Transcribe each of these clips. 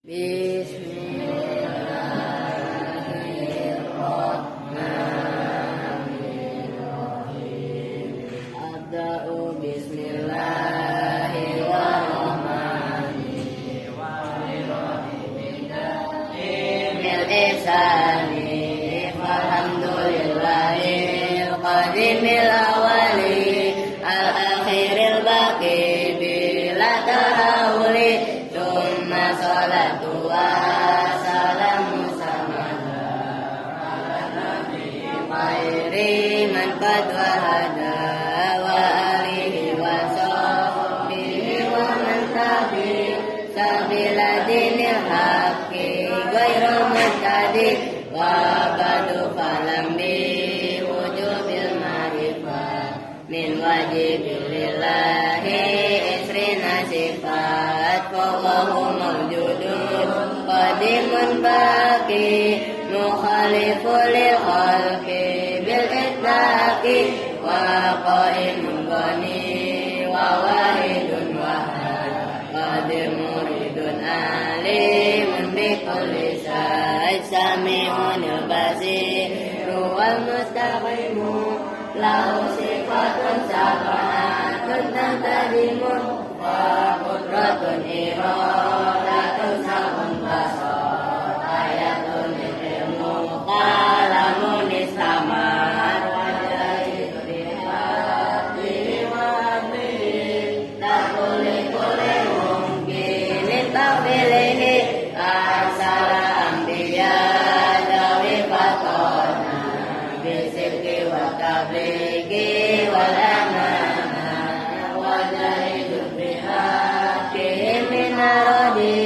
Bismillahirrahmanirrahim. Abda'u bismillahirrahmanirrahim. Bil ihsani walhamdulillahil qadimil awali al-akhiril baqi bila tahawuli. Thumma salatu wa salamu samada ala nabi khairi man qad wahada wa alihi wa sahbihi wa man tabi sabila dinil haqqi ghairu muhtadi wa ba'du falam bi wujubil ma'rifah min wajibilillahi isrina sifat wallahu mawjudun qadimun baqi mukhalifun lil khalqi bil itlaqi wa qaimun ghani wa wahidun wahad qadir muridun alimun bi kulli syai' sami'un basirun wal mustaqimu lahu sifatun sab'atun tantadimun wa qudratun iradatun sab'un basar ayatun ilmu kalamun istamar wajahidun bihati wa amrihi takuli kuli mungkinin takbilihi arsala ambiya dawi fatona bisikki wa tabligi wal amanah wajahidun bihaqihim minaradi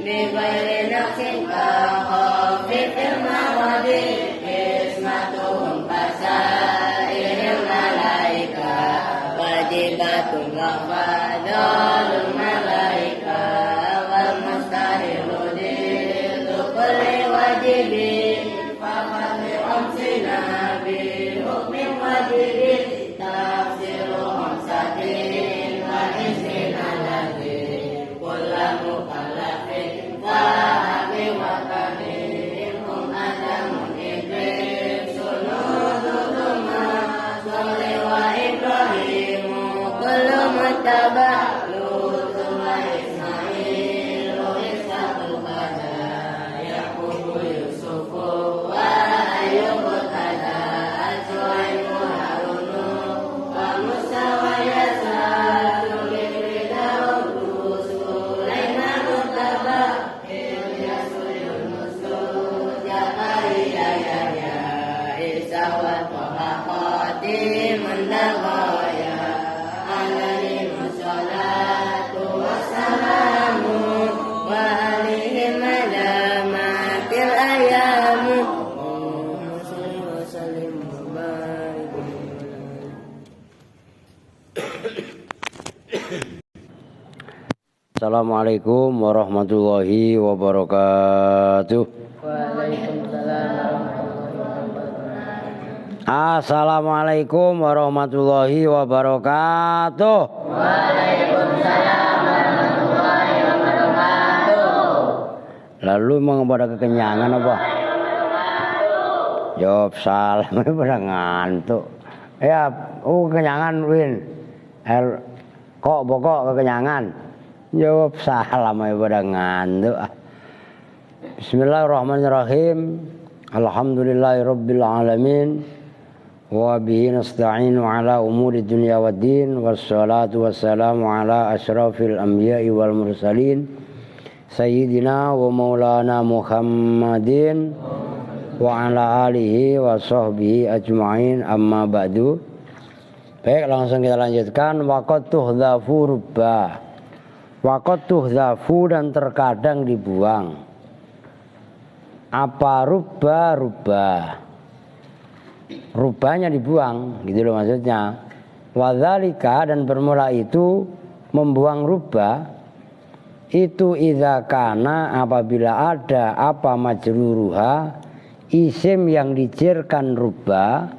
bighairi naqsin kahafifil mawadi ismatuhum kasairil malaika wajibatun wafadalul malaika wal mustahilu diltu kulli wajibi fakat bi'amsina bihukmin wajibi tafsiruhum satin wa isrina lagi kullamu kalafin fahabi wa kaminhum adamun iblis sunududuma soli wa ibrahimu kullu muttaba lutu wa ismailu ishaku bada yaqubu yusufu wa ayyubu tada suaimu harunu wa musa wa yasa tulibri daudu sulaina muttaba ilyasu yunusu jakaria yahya isa wa toha khatimun dagaya alaihi musallatu wassalamu wa alihim alamatil ayamu wa sallim wa barik. Assalamualaikum warahmatullahi wabarakatuh. Waalaikumsalam. Assalamualaikum warahmatullahi wabarakatuh. Waalaikumsalam warahmatullahi wabarakatuh. Lalu emang pada kekenyangan apa? Jawab salam pada ngantuk. Ya, kekenyangan Win. Kok pokok kekenyangan. Jawab salam pada ngantuk. Bismillahirrahmanirrahim. Alhamdulillahirabbil alamin. Wa bihi nasta'inu ala umuri dunya waddin. Wassalatu wassalamu ala asyrafil anbiya'i wal mursalin. Sayyidina wa maulana Muhammadin wa ala alihi wa sahbihi ajma'in amma ba'du. Baik, langsung kita lanjutkan. Waqad tuhdhafu rubba. Waqad tuhdhafu dan terkadang dibuang. Apa rubba? Rubanya dibuang, gitu loh maksudnya. Wadzalika dan bermula itu membuang rubba itu idza kana apabila ada apa majruruha isim yang dijerkan rubba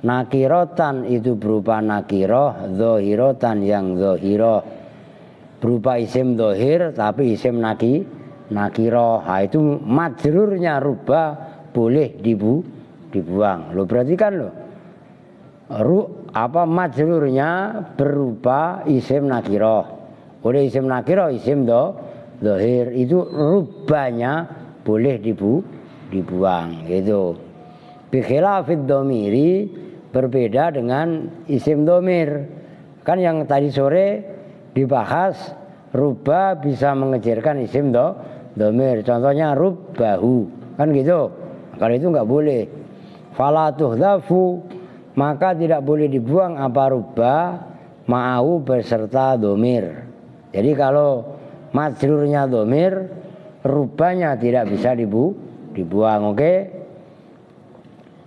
nakirotan itu berupa nakiroh, zohirotan yang zohiroh berupa isim zohir tapi isim nakiroh. Nah, itu majrurnya rubba boleh dibuang. Lo berarti kan lo majrurnya berupa isim nakiroh. Oleh isim nakiroh isim dohir itu rubbanya boleh dibuang gitu. Bikhilafid domiri berbeda dengan isim domir. Kan yang tadi sore dibahas rubba bisa mengejarkan isim domir. Contohnya rubbahu kan gitu. Kalau itu nggak boleh. Fala tuhdhafu, maka tidak boleh dibuang apa rubba ma'ahu beserta domir. Jadi kalau majrurnya domir, rubbanya tidak bisa dibuang. Oke?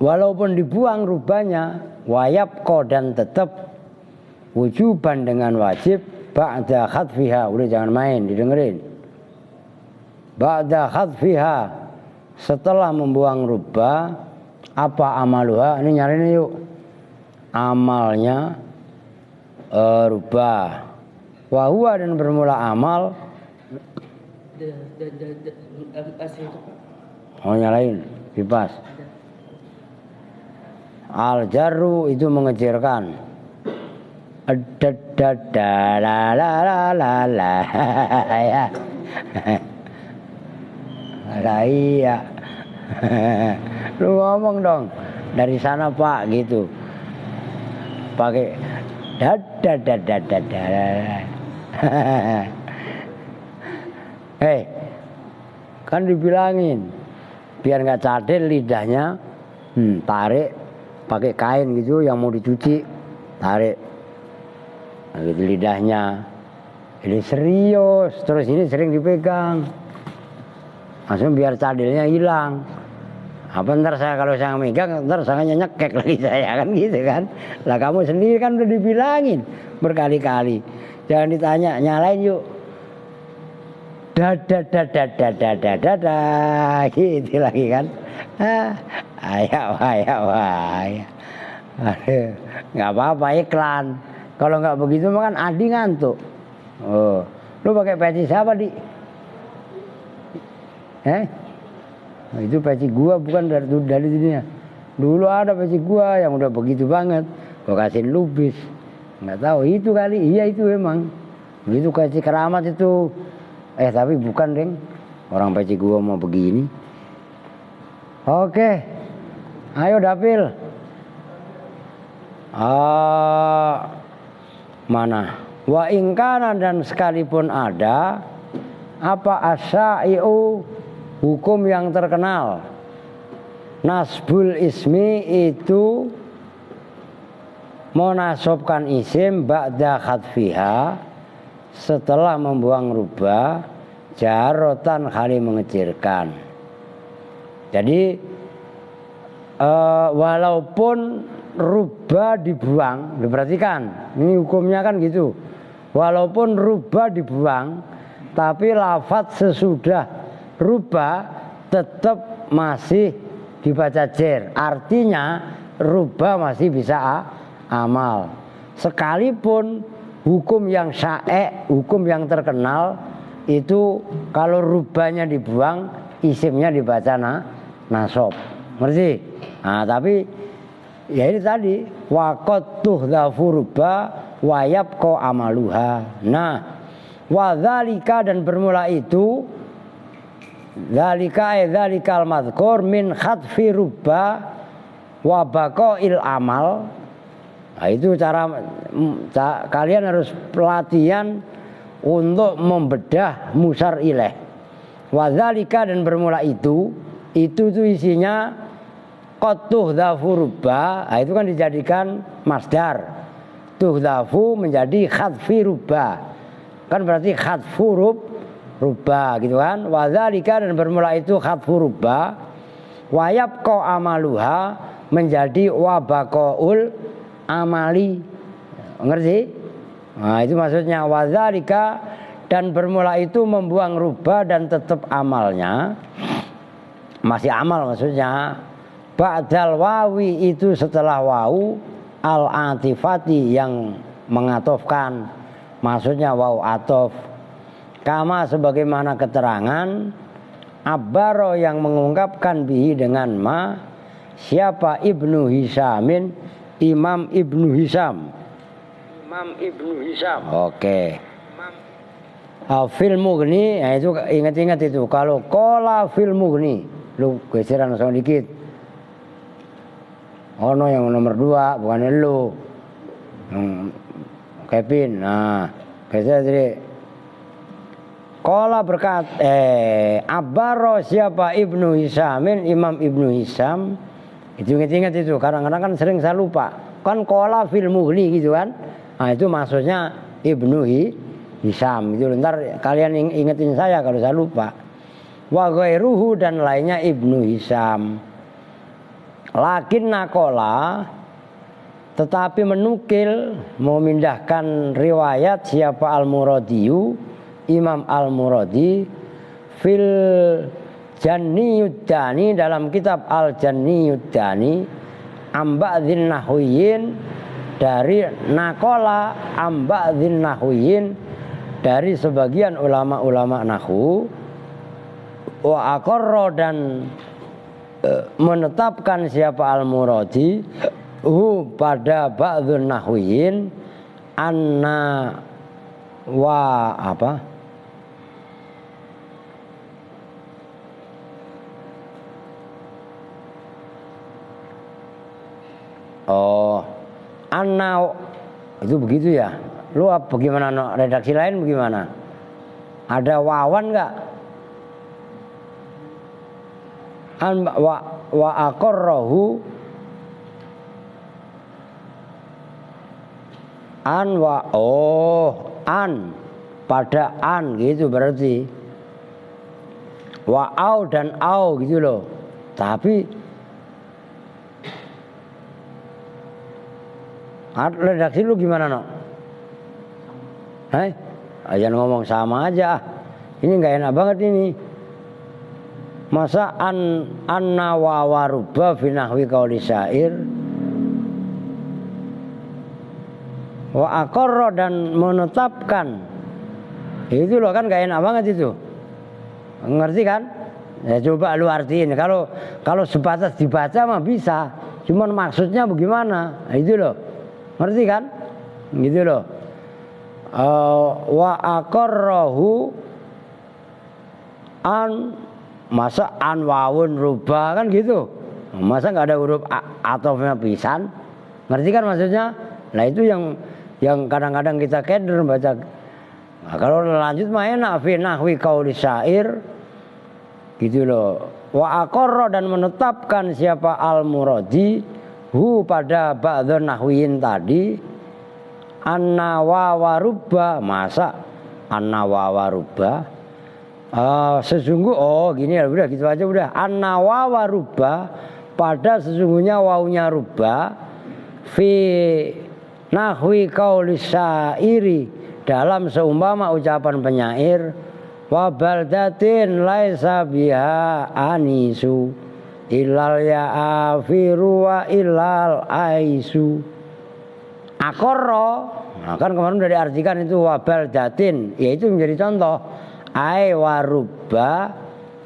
Walaupun dibuang rubbanya, wayabqa dan tetap wujuban dengan wajib ba'da khadfiha. Udah jangan main, didengerin. Ba'da khadfiha, setelah membuang rubba, apa amaluha? Ini nyariin yuk. Amalnya rubba. Wahuwa dan bermula amal. Oh nyalain, bebas. Al jarru itu mengejirkan. Iya. Lu ngomong dong dari sana Pak gitu. Pakai Hei, kan dibilangin biar nggak cadel lidahnya, tarik pakai kain gitu yang mau dicuci, tarik gitu lidahnya. Ini serius, terus ini sering dipegang, langsung biar cadelnya hilang. Apa ntar saya kalau saya megang, ntar saya nyekek lagi saya kan gitu kan. Lah kamu sendiri kan udah dibilangin berkali-kali, jangan ditanya, nyalain yuk. Gitu lagi kan. Aduh, nggak apa-apa iklan. Kalau nggak begitu mah kan Adi ngantuk. Oh, lu pakai peci siapa di? Nah, itu peci gua bukan dari dunia. Dulu ada peci gua yang udah begitu banget. Gua kasihin lubis. Nggak tahu itu kali. Iya itu emang. Begitu peci keramat itu. Tapi bukan deng. Orang peci gua mau begini. Oke. Ayo dapil. Mana? Wa ingkana dan sekalipun ada apa asyai'u hukum yang terkenal. Nasbul ismi itu menasabkan isim ba'da khadfiha setelah membuang rubba jarotan kali mengecilkan. Jadi walaupun rubba dibuang, diperhatikan ini hukumnya kan gitu. Walaupun rubba dibuang, tapi lafadz sesudah rubba tetap masih dibaca jer. Artinya rubba masih bisa amal. Sekalipun hukum yang syai', hukum yang terkenal itu kalau rubbanya dibuang, isimnya dibaca nasab. Ngerti? Nah, tapi ya ini tadi waqat tuhdhafu rubba wa yabqa amaluha. Nah, wa dzalika dan bermula itu dzalikal madhkur min khadfi rubba wa baqail amal. Nah, itu cara kalian harus pelatihan untuk membedah musar ilaih. Wa dzalika dan bermula itu tuh isinya qad tuhdhafu rubba. Nah, itu kan dijadikan masdar. Tuhdhafu menjadi khadfi rubba. Kan berarti khadfu rubba gitu kan. Wa dzalika dan bermula itu khadfu rubba. Wa yabqa amaluha menjadi wa baqaul amali. Ngerti? Nah, itu maksudnya wa dzalika dan bermula itu membuang rubba dan tetap amalnya. Masih amal maksudnya. Ba'dal wawi itu setelah wawu al-atifati yang mengatofkan. Maksudnya wawu atof. kama sebagaimana keterangan abbaro yang mengungkapkan bihi dengan ma siapa Ibnu Hisamin Imam Ibnu Hisam. Oke. Fil Mughni, nah itu ingat-ingat itu. Kalau qala fil Mughni, lu geseran sama dikit. Ono yang nomor 2 bukan lu. Kevin. Nah, geser jadi qala berkat abbaro siapa Ibnu Hisamin Imam Ibnu Hisam. Itu ingat-ingat itu. Kadang-kadang kan sering saya lupa. Kan qala fil Mughni gitu kan. Nah, itu maksudnya Ibnu Hisam. Itu ntar kalian ingetin saya kalau saya lupa. Wa ghairuhu dan lainnya Ibnu Hisam. Lakin nakola tetapi menukil memindahkan riwayat siapa Al-Muradiyu Imam Al-Muradi fil Janniyuddani dalam kitab Al-Janniyuddani amba'dzin nahwiyin dari nakola amba'dzin nahwiyin dari sebagian ulama-ulama nahwu wa aqarra dan menetapkan siapa Al-Muradi pada ba'dzun nahwiyin anna wa apa anna itu begitu ya. Lu bagaimana no? Redaksi lain bagaimana? Ada wawan enggak? An wa aqarrahu an wa an pada an gitu berarti wa au dan au gitu loh. Tapi redaksi lu gimana no? Jangan ngomong sama aja. Ini nggak enak banget ini. Masa anna wa waruba fi nahwi qauli syair wa aqarra dan menetapkan. Itu loh kan gak enak banget itu. Ngerti kan? Ya coba lu artiin. Kalau sebatas dibaca mah bisa. Cuman maksudnya bagaimana? Nah, itu loh. Ngerti kan? Gitu loh. Wa aqarrahu an masa an wawun rubah kan gitu. Masa nggak ada huruf atofnya pisan? Ngerti kan maksudnya? Nah itu yang kadang-kadang kita keder baca. Nah, kalau lanjut mah enak fi nahwi qauli syair gitu loh. Wa aqarra dan menetapkan siapa Al-Muradi pada ba'dzun nahwiyin tadi anna wa warubba masa anna wa warubba gini ya udah gitu aja udah anna wa warubba pada sesungguhnya waunya rubba fi nahwi qauli syairi dalam seumpama ucapan penyair wa baldatin laisa biha anisu illal ya'afiru wa illal aisu aqarra. Nah, kan kemarin udah diartikan itu wa baldatin, yaitu menjadi contoh ai warubba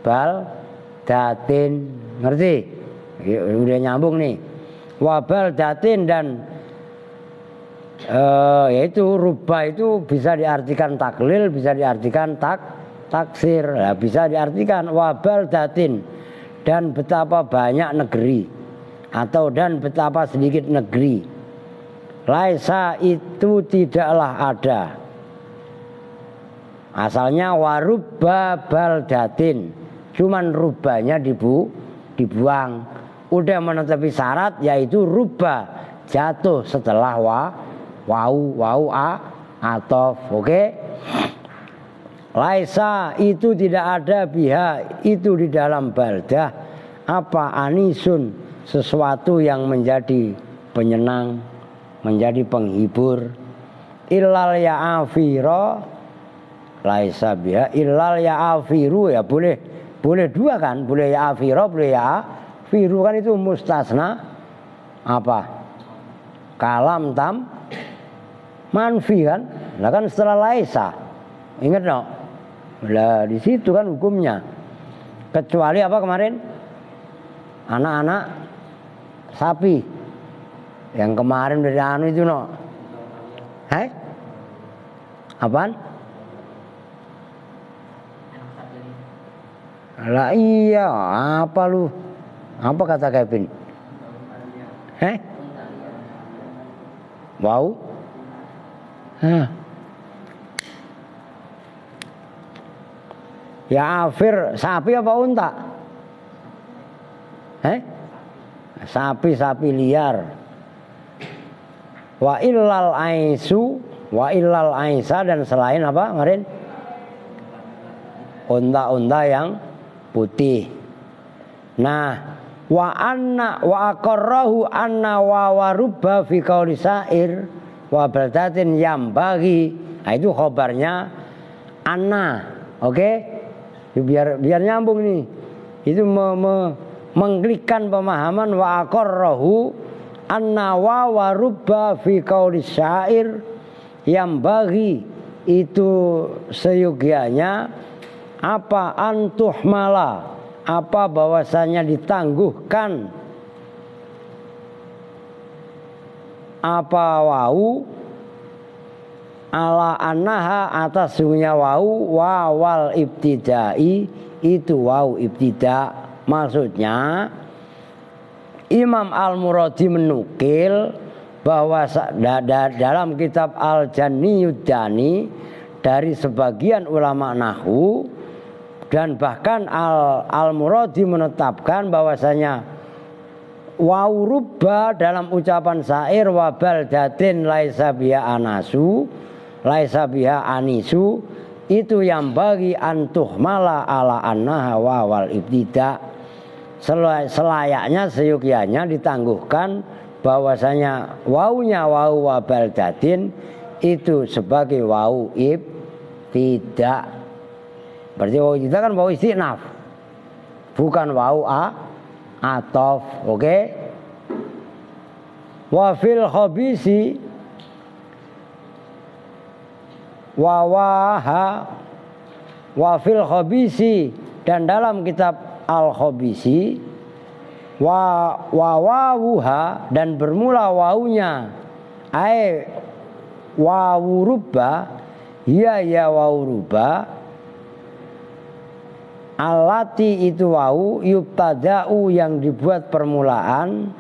baldatin. Ngerti? Udah nyambung nih. Wa baldatin dan yaitu rubba itu bisa diartikan taklil, bisa diartikan taksir, nah, bisa diartikan wabal datin dan betapa banyak negeri atau dan betapa sedikit negeri. Laisa itu tidaklah ada. Asalnya warubba baldatin, cuman rubanya dibuang. Udah menetapi syarat yaitu rubba jatuh setelah wau atof. Oke. Laisa itu tidak ada biha itu di dalam baldah apa anisun sesuatu yang menjadi penyenang, menjadi penghibur. Illal ya'afira laisa biha illal ya'afiru ya boleh dua kan, boleh ya'afira boleh ya'afiru kan itu mustasna apa? Kalam tam manfi kan. Nah kan setelah laisa. Ingat no? Lah di situ kan hukumnya. Kecuali apa kemarin? Anak-anak sapi. Yang kemarin dari anu itu no. Apaan? Lah iya, apa lu? Apa kata Kevin? Wow. Ya afir, sapi apa unta? Sapi liar. Wa illal aisa dan selain apa kemarin? Unta-unta yang putih. Nah, wa aqarrahu anna wa warubba fi qauli sa'ir wa baldatin yang bagi. Nah, itu khobarnya anna. Oke? Biar nyambung nih. Itu mengklikkan pemahaman wa aqarrahu anna wa warubba fi qauli sa'ir yang bagi itu seyogianya apa antuhmala, apa bahwasanya ditangguhkan apa wau ala annaha atas sungguhnya wau wawal ibtidai itu wau ibtida. Maksudnya Imam Al-Muradi menukil bahwa dalam kitab Al-Janiyuddani dari sebagian ulama nahwu dan bahkan Al-Muradi menetapkan bahwasanya wau rubba dalam ucapan syair wa baldatin laisa biha anasu laisa biha anisu itu yang bagi antuhmala ala annaha wawal ibtida. Selayaknya seyogianya ditangguhkan bahwasanya waunya wau wa baldatin itu sebagai wau ibtida. Berarti wau ibtida kan wau istinaf, bukan wau atof. Oke? Wa fil khabisi wa fil khabisi dan dalam kitab Al-Khabisi wa wawuha dan bermula waunya wawu rubba ya wawu rubba alati itu wau yubtada'u yang dibuat permulaan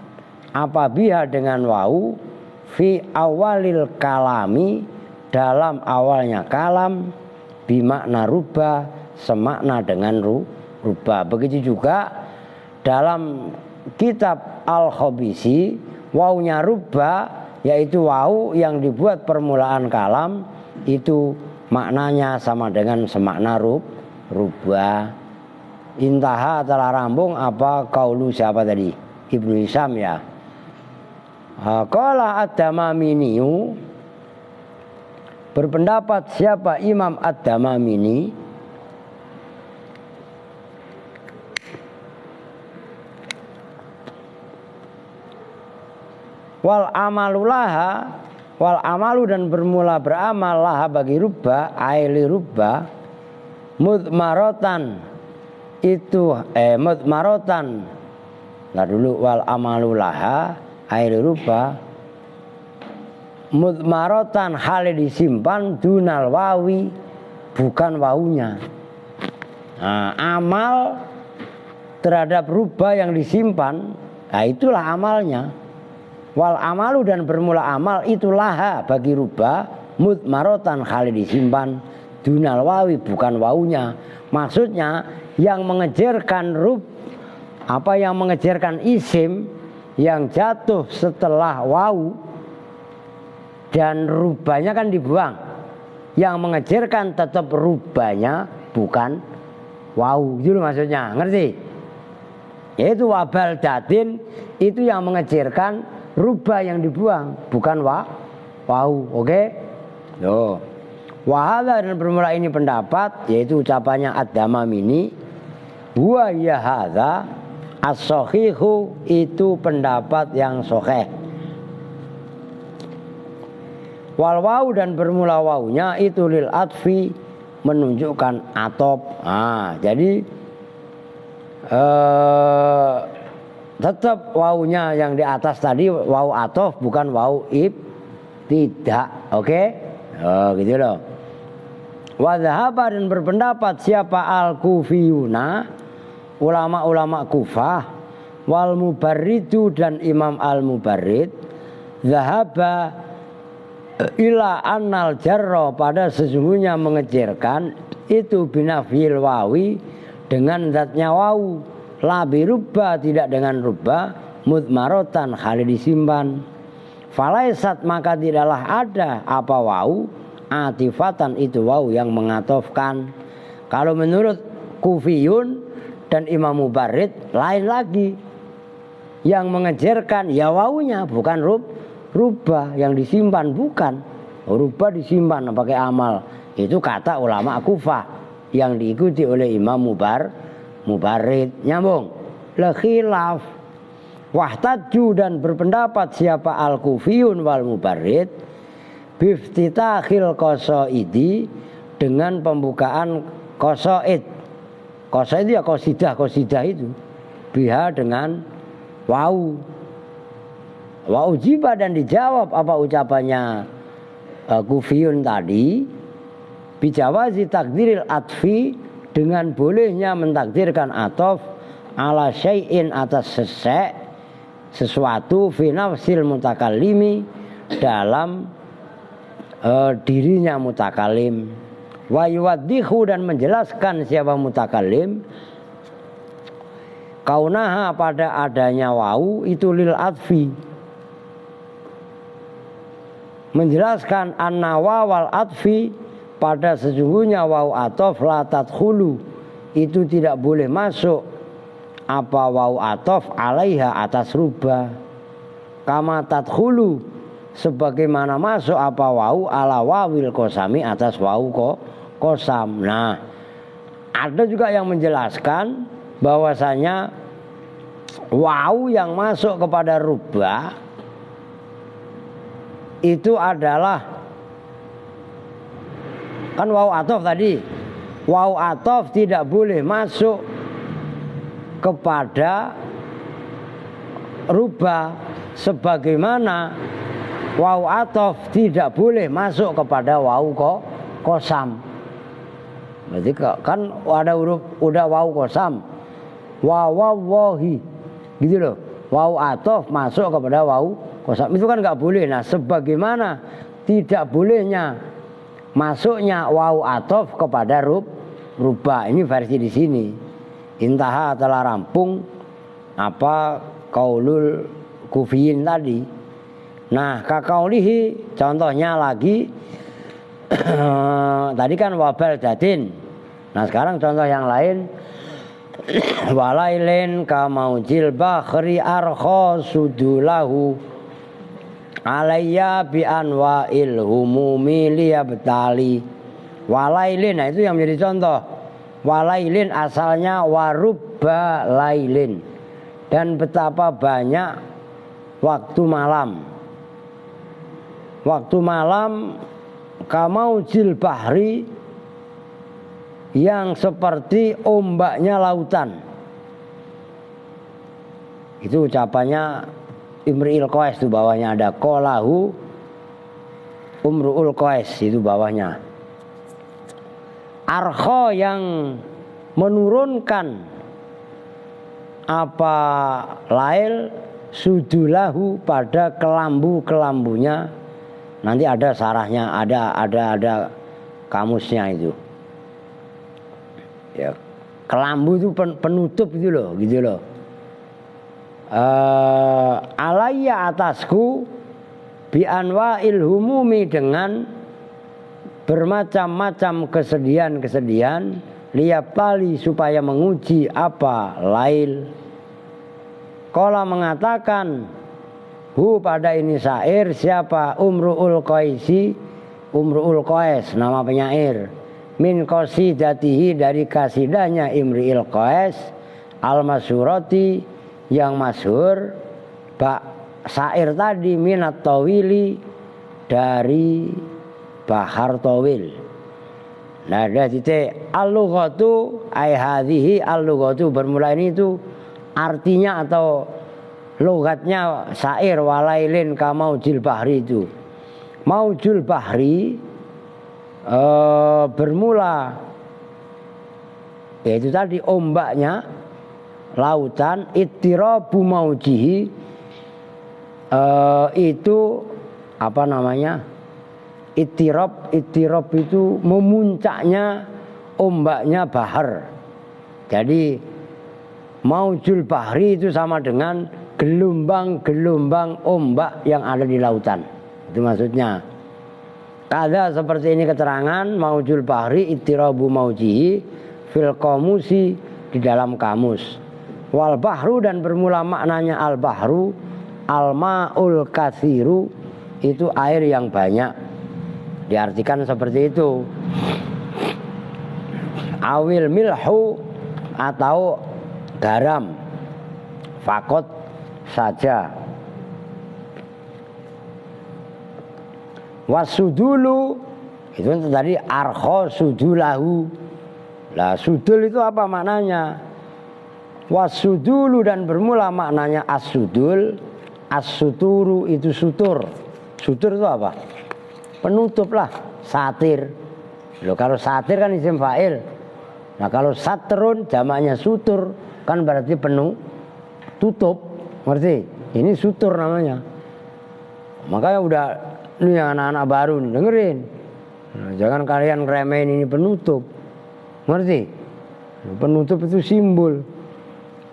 apabila dengan wau fi awalil kalami dalam awalnya kalam bimakna rubba semakna dengan rubba. Begitu juga dalam kitab Al-Khabisi waunya rubba yaitu wau yang dibuat permulaan kalam itu maknanya sama dengan semakna rubba. Intaha telah rambung apa kaulu siapa tadi? Ibnu Hisham ya. Qala Ad-Damaminiyu berpendapat siapa Imam Ad-Damamini wal amalu dan bermula beramal laha bagi rubba aili rubba mudmarotan itu mudmarotan. Nah dulu wal amalu laha aili rubba mudmarotan hal disimpan dunal wawi bukan waunya. Nah, amal terhadap rubba yang disimpan, nah itulah amalnya. Wal amalu dan bermula amal itulah bagi rubba mudmarotan hal disimpan dunal wawi bukan waunya. Maksudnya yang mengejarkan yang mengejarkan isim yang jatuh setelah wau dan rubanya kan dibuang. Yang mengejarkan tetap rubanya bukan wau. Itu maksudnya, ngerti? Yaitu wabal datin itu yang mengejarkan rubah yang dibuang bukan wau. Oke? Loh. Wahala dan bermula ini pendapat yaitu ucapannya Ad-Damamini wa ya hadza as-sahihu itu pendapat yang sahih. Wal wau dan bermula waunya itu lil atfi menunjukkan atop. Nah, jadi tetap wawunya yang di atas tadi wawu atof bukan wawu tidak. Oke? Oh, gitu loh. Wa dhahaba, dan berpendapat siapa al-kufiyuna, ulama-ulama Kufah, wal mubarridu, dan Imam al-Mubarrid, dhahaba ila annal jarra, pada sesungguhnya mengejirkan itu binafil wawi, dengan zatnya wawu, la birubba, tidak dengan rubba, mudmarotan, hal disimpan. Falaisat, maka tidaklah ada apa wawu, atifatan, itu wawu yang mengatofkan. Kalau menurut Kufiyun dan Imam Mubarrid lain lagi, yang mengejerkan ya wawunya, bukan rubah yang disimpan, bukan rubah disimpan pakai amal. Itu kata ulama Kufah yang diikuti oleh Imam Mubarrid. Nyambung. La khilaf. Wahtaju, dan berpendapat siapa al-Kufiyun wal Mubarrid biftitakhil qasaidi, dengan pembukaan qasaid. Qasaid itu ya qasidah itu. Biha, dengan wau. Wa ujiba, dan dijawab apa ucapannya Kufiyun tadi, bijawazi takdiril atfi, dengan bolehnya mentakdirkan atof ala syai'in, atas sesuatu fi nafsil mutakallimi, dalam dirinya mutakalim. Wa yuwaddihu, dan menjelaskan siapa mutakallim, kaunaha, pada adanya wau itu lil atfi, menjelaskan anna wawal atfi, pada sesungguhnya wau atof la tadkhulu, itu tidak boleh masuk apa wau atof alaiha, atas rubah, kama tadkhulu, sebagaimana masuk apa wau ala wawil kosami, atas wau kosam. Nah, ada juga yang menjelaskan bahwasanya wau yang masuk kepada rubah itu adalah, kan wau atof tadi, wau atof tidak boleh masuk kepada rubah, sebagaimana wau atof tidak boleh masuk kepada wau kosam. Berarti kan ada huruf udah wau kosam, wawawahi, gitu loh. Wau atof masuk kepada wau kosam, itu kan nggak boleh. Nah, sebagaimana tidak bolehnya masuknya wau atof kepada rubah, ini versi di sini. Intaha, telah rampung apa qaulul kufiyin tadi. Nah, kakaulihi, contohnya lagi tadi kan wabal datin. Nah, sekarang contoh yang lain. Walailin kamaujil bakhri arkha sudulahu alayya bi anwa'il humumi liyabtali. Walailin, nah itu yang menjadi contoh. Walailin asalnya warubba lailin, dan betapa banyak waktu malam. Waktu malam kamaujil bahri, yang seperti ombaknya lautan. Itu ucapannya Imri'il Qais, itu bawahnya ada qalahu Umru'ul Qais, itu bawahnya. Arkha, yang menurunkan apa lail sudulahu, pada kelambu-kelambunya. Nanti ada sarahnya, ada kamusnya itu. Ya, kelambu itu penutup itu loh, gitu loh. Alayya, atasku, bi anwa'il humumi, dengan bermacam-macam kesedihan-kesedihan, liyapali, supaya menguji apa lail. Qala, mengatakan hu, pada ini syair, siapa? Umru'ul Qaisi, Umru'ul Qais, nama penyair. Min qasidatihi, dari kasidahnya Imri'il Qais, al-masyurati, yang masyhur. Syair tadi minat tawili, dari bahar tawil. Nah, ada titik al-lughatu ai hadhihi al-lughatu bermula ini itu artinya atau logatnya syair walailin ka maujil bahri itu. Maujul bahri bermula yaitu tadi ombaknya lautan ittirabu maujihi itu apa namanya? Ittirab itu memuncaknya ombaknya bahar. Jadi maujul bahri itu sama dengan gelombang-gelombang ombak yang ada di lautan. Itu maksudnya. Kada seperti ini keterangan maujul bahri ittirabu maujihi fil qamusi di dalam kamus. Wal bahru dan bermula maknanya al bahru al maul katsiru itu air yang banyak. Diartikan seperti itu. Awil milhu atau garam. Fakot saja. Wasudulu itu tadi arkho sudulahu. Lah sudul itu apa maknanya? Wasudulu dan bermula maknanya as-sudul. As-suturu itu sutur. Sutur itu apa? Penutup lah, satir. Loh, kalau satir kan isim fa'il. Nah kalau satrun jamaknya sutur kan berarti penuh tutup. Ngerti? Ini sutur namanya. Makanya udah ini yang anak-anak baru nih, dengerin. Nah, jangan kalian remehin ini penutup. Ngerti? Penutup itu simbol.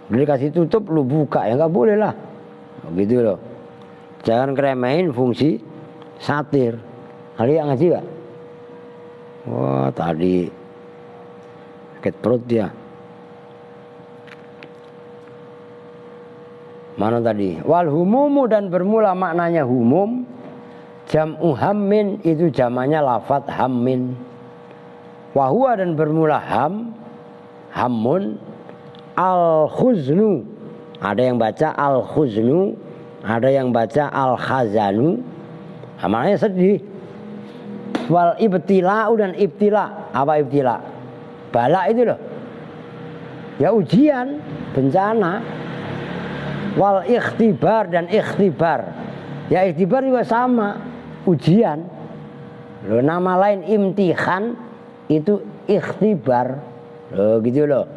Jadi kasih tutup lu buka ya nggak boleh lah. Begitu loh. Jangan keremehin fungsi satir. Kalian ngaji gak? Wah tadi sakit perut dia. Mana tadi? Wal humumu dan bermula maknanya humum. Jam'u hammin itu jamannya lafat hammin. Wahua dan bermula hammun. Al khuznu. Ada yang baca al khuznu, ada yang baca al khazanu. Maknanya sedih. Wal ibtila'u dan ibtila. Apa ibtila? Bala itu loh. Ya ujian, bencana. Wal ikhtibar dan ikhtibar. Ya ikhtibar juga sama, ujian. Loh, nama lain imtihan itu ikhtibar. Loh gitu loh.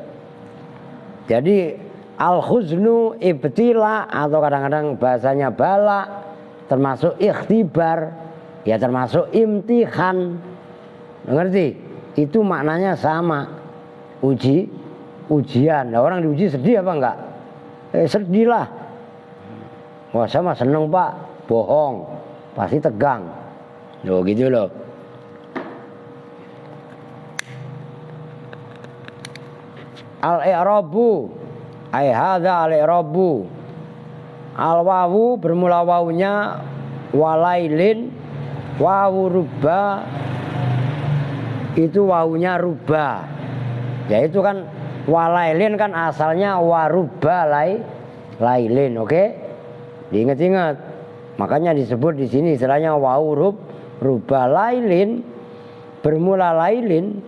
Jadi al-khuznu ibtila atau kadang-kadang bahasanya bala termasuk ikhtibar. Ya termasuk imtihan. Ngerti? Itu maknanya sama. Ujian. Nah, orang diuji sedih apa enggak? Sedih lah. Wah sama seneng pak. Bohong. Pasti tegang. Loh gitu loh. Al-i'rabu ai hadza al-i'rabu. Al-wawu bermula wawunya walailin. Wawu rubba itu wawunya rubba. Ya itu kan walailin kan asalnya warubba lailin, oke? Diingat-ingat. Makanya disebut di sini istilahnya wawu rubba lailin bermula lailin.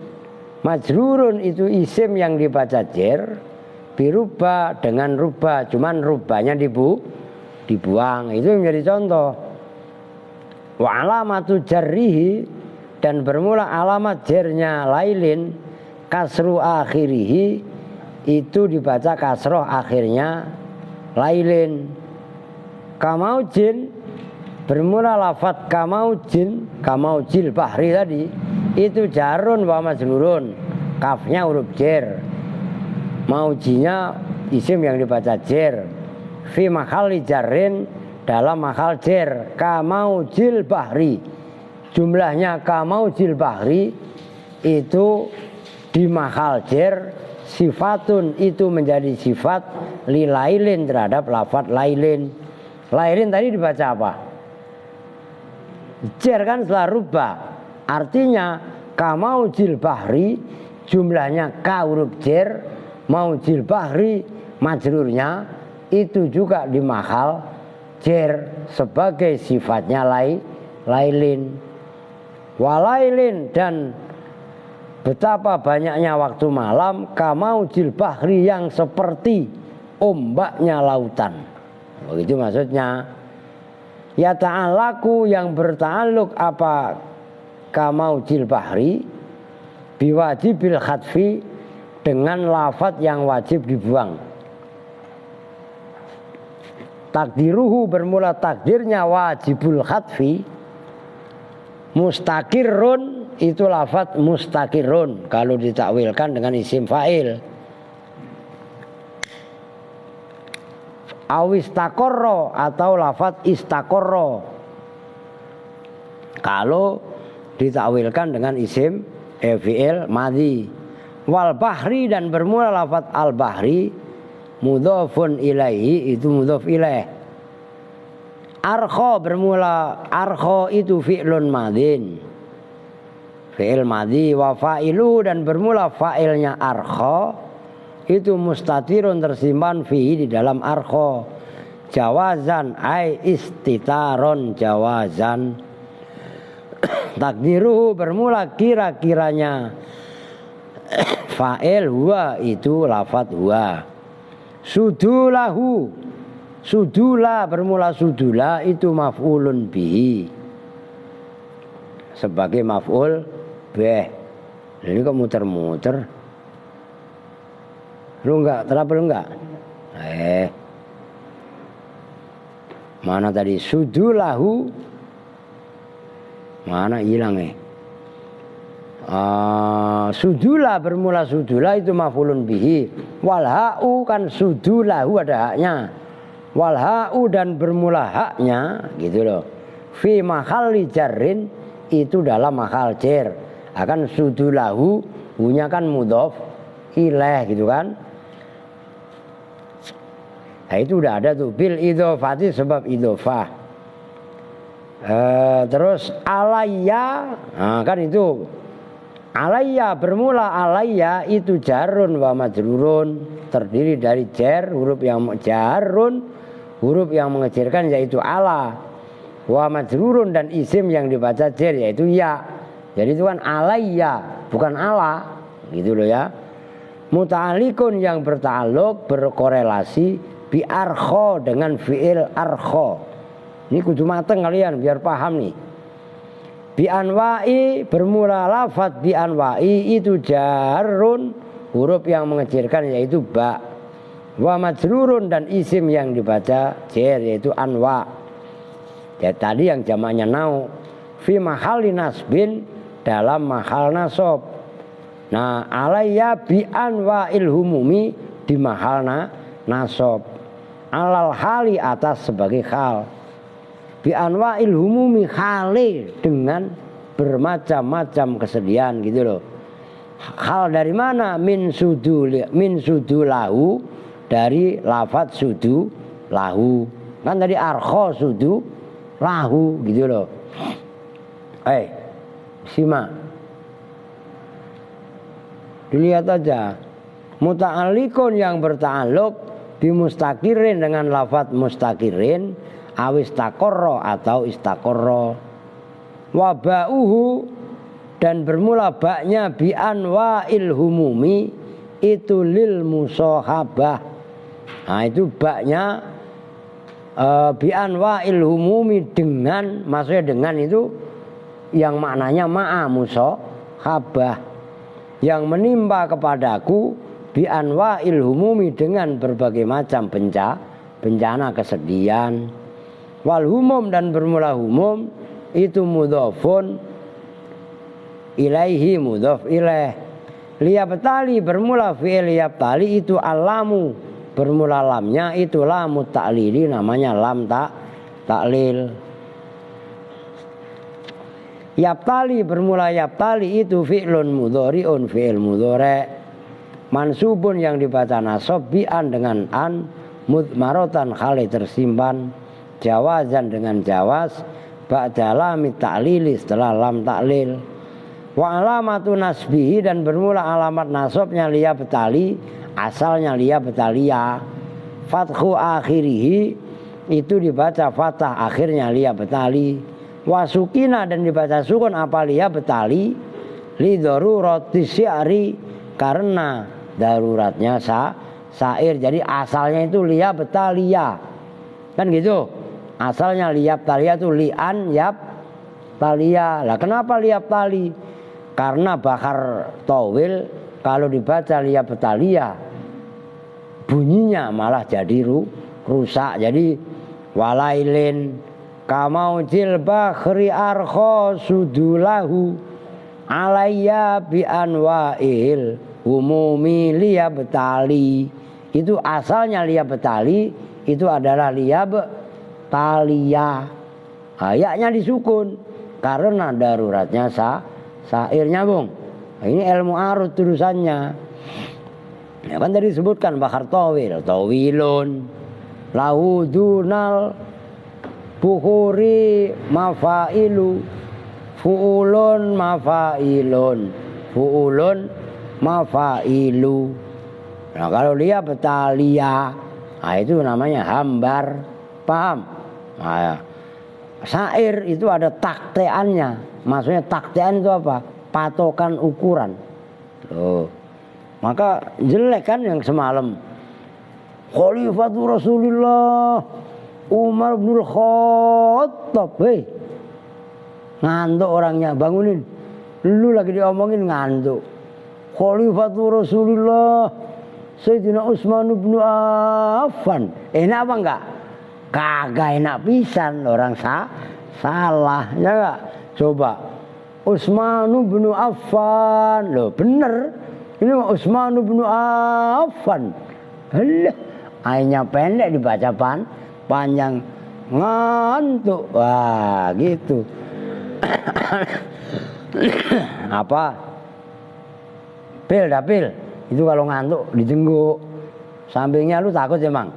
Majrurun itu isim yang dibaca jer birubba dengan rubba, cuman rubbanya dibuang. Itu menjadi contoh. Wa alamatu jarrihi dan bermula alamat jernya lailin kasru akhirihi itu dibaca kasroh akhirnya lailin. Kamaujin bermula lafat kamaujil bahri tadi itu jarun wa majrurun, kafnya huruf jer, maujinya isim yang dibaca jer, fi mahalli jarrin dalam mahal jer, kamaujil bahri, jumlahnya kamaujil bahri itu di mahal jer, sifatun itu menjadi sifat li lailin terhadap lafat lailin. Lailin tadi dibaca apa? Jer kan setelah rubah. Artinya kamaujil bahri jumlahnya ka huruf jer, maujil bahri majrurnya itu juga di mahal jer sebagai sifatnya lailin. Walailin dan betapa banyaknya waktu malam, kamau jilbahri yang seperti ombaknya lautan. Begitu maksudnya. Ya ta'alaku yang berta'aluk apa kamau jilbahri biwajibil khatfi dengan lafadz yang wajib dibuang. Takdiruhu bermula takdirnya wajibul khatfi. Mustaqirrun itu lafadz mustaqirrun kalau ditakwilkan dengan isim fa'il. Awistaqarra atau lafadz istaqarra kalau ditakwilkan dengan isim fi'il madhi. Wal bahri dan bermula lafadz al bahri mudhafun ilaihi itu mudhaf ilaih. Arkha bermula arkha itu fi'lun madhin fi'il madhi. Wa fa'ilu dan bermula fa'ilnya arkha itu mustatirun tersimpan fihi di dalam arkha. Jawazan ai istitaron jawazan. Takdiruhu bermula kira-kiranya fa'il huwa itu lafadz huwa. Sudulahu sudula bermula sudula itu maf'ulun bihi sebagai maf'ul bih. Ini kok muter-muter. Lu enggak terapel enggak? Mana tadi sudulahu? Mana hilang sudula bermula sudula itu maf'ulun bihi. Wal ha'u kan sudulahu ada haknya. Wal ha'u dan bermula haknya gitu loh. Fi mahalli jarrin itu dalam mahal jar. Akan sudulahu hunya kan mudhaf ilaih gitu kan. Nah itu udah ada tuh bil idhofati sebab idhofah. Terus alayya, nah kan itu alayya bermula alayya itu jarun wa majrurun terdiri dari jar huruf yang jarun huruf yang mengecilkan yaitu ala wa majrurun dan isim yang dibaca jar yaitu ya. Jadi itu kan alayya bukan ala gitu loh ya. Muta'alikun yang berta'aluk berkorelasi bi arkha dengan fi'il arkha. Ini kudu mateng kalian biar paham nih. Bi anwa'i bermula lafadz bi anwa'i itu jarun huruf yang mengecilkan yaitu ba. Wa majrurun dan isim yang dibaca jar yaitu anwa. Ya tadi yang jamaknya nau fi mahalli nasbin dalam mahal nasab. Nah alayya bi anwa'il humumi di mahal nasab. Alal hali atas sebagai hal. Bi anwa'il humumi khali dengan bermacam-macam kesedihan gitu loh. Hal dari mana? Min sudulahu dari lafadz sudu lahu. Kan tadi arkha sudu lahu gitu loh. Simak. Dilihat aja. Muta'alliqun yang berta'alluq bimustaqirin dengan lafadz mustaqirin awistaqarra atau istaqarra. Wa ba'uhu dan bermula baknya bi anwa'il humumi itu lil musahabah. Nah itu baknya bi anwa'il humumi dengan maksudnya dengan itu yang maknanya ma'a musahabah yang menimpa kepadaku bi anwa'il humumi dengan berbagai macam bencana kesedihan. Wal humum dan bermula humum itu mudhafun ilaihi mudhaf ilaih. Liyabtali bermula fi'il liyabtali itu alamu bermula lamnya itu lamu ta'lili namanya lam ta'lil. Yabtali bermula yabtali itu fi'lun mudhari'un fi'il mudhari' mansubun yang dibaca nasab bi'an dengan an mudmarotan khali tersimpan jawazan dengan jawaz ba'da lam ta'lili setelah lam ta'lil. Wa alamatu nasbihi dan bermula alamat nasabnya liyabtali asalnya liyabtaliya fathu akhirihi itu dibaca fathah akhirnya liyabtali. Wasukina dan dibaca sukun apa liyabtali li darurati syi'ri, karena daruratnya syair. Jadi asalnya itu liya betalia, kan gitu. Asalnya liyab talia itu li'an yab talia. Lah kenapa liyab tali? Karena bakar towil kalau dibaca liyab talia bunyinya malah jadi rusak. Jadi walailin kamau jilbakhri arkho sudulahu alayya bi anwa'il umumi liyab tali. Itu asalnya liyab tali itu adalah liyab talia, ayaknya disukun karena daruratnya syair, nyambung. Nah, ini ilmu arut tulisannya. Ya kan tadi disebutkan bakar tawil, tawilun lahu dunal bukhuri mafailu fuulun mafailun fuulun mafailu. Nah kalau dia betalia, nah itu namanya hambar, paham? Nah, syair itu ada takteannya. Maksudnya taktean itu apa? Patokan ukuran. Tuh. Maka jelek kan yang semalam. Khalifatul Rasulullah Umar bin Khattab. Hei, ngantuk orangnya, bangunin. Lu lagi diomongin ngantuk. Khalifatul Rasulullah Sayyidina Utsman bin Affan. Enak apa enggak? Kagak enak pisan, orang salah, ya enggak? Coba Utsman bin Affan, loh bener. Ini Utsman bin Affan. Halah, akhirnya pendek dibaca panjang, ngantuk. Wah, gitu. Apa? Dapil. Itu kalau ngantuk dijengguk. Sampingnya lu takut emang?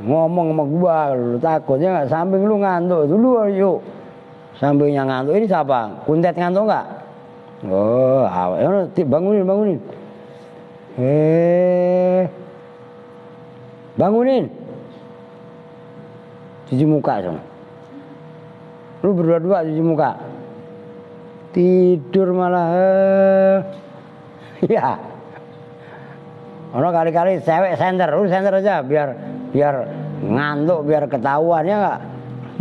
Ngomong sama gua lu takutnya nggak, samping lu ngantuk itu lu yuk sampingnya ngantuk. Ini siapa? Kuntet ngantuk nggak? Oh, bangunin bangunin, cuci muka sama lu berdua cuci muka, tidur malah ya. Ono kali-kali cewek senter, lu senter aja biar ngantuk, biar ketahuan, ya nggak?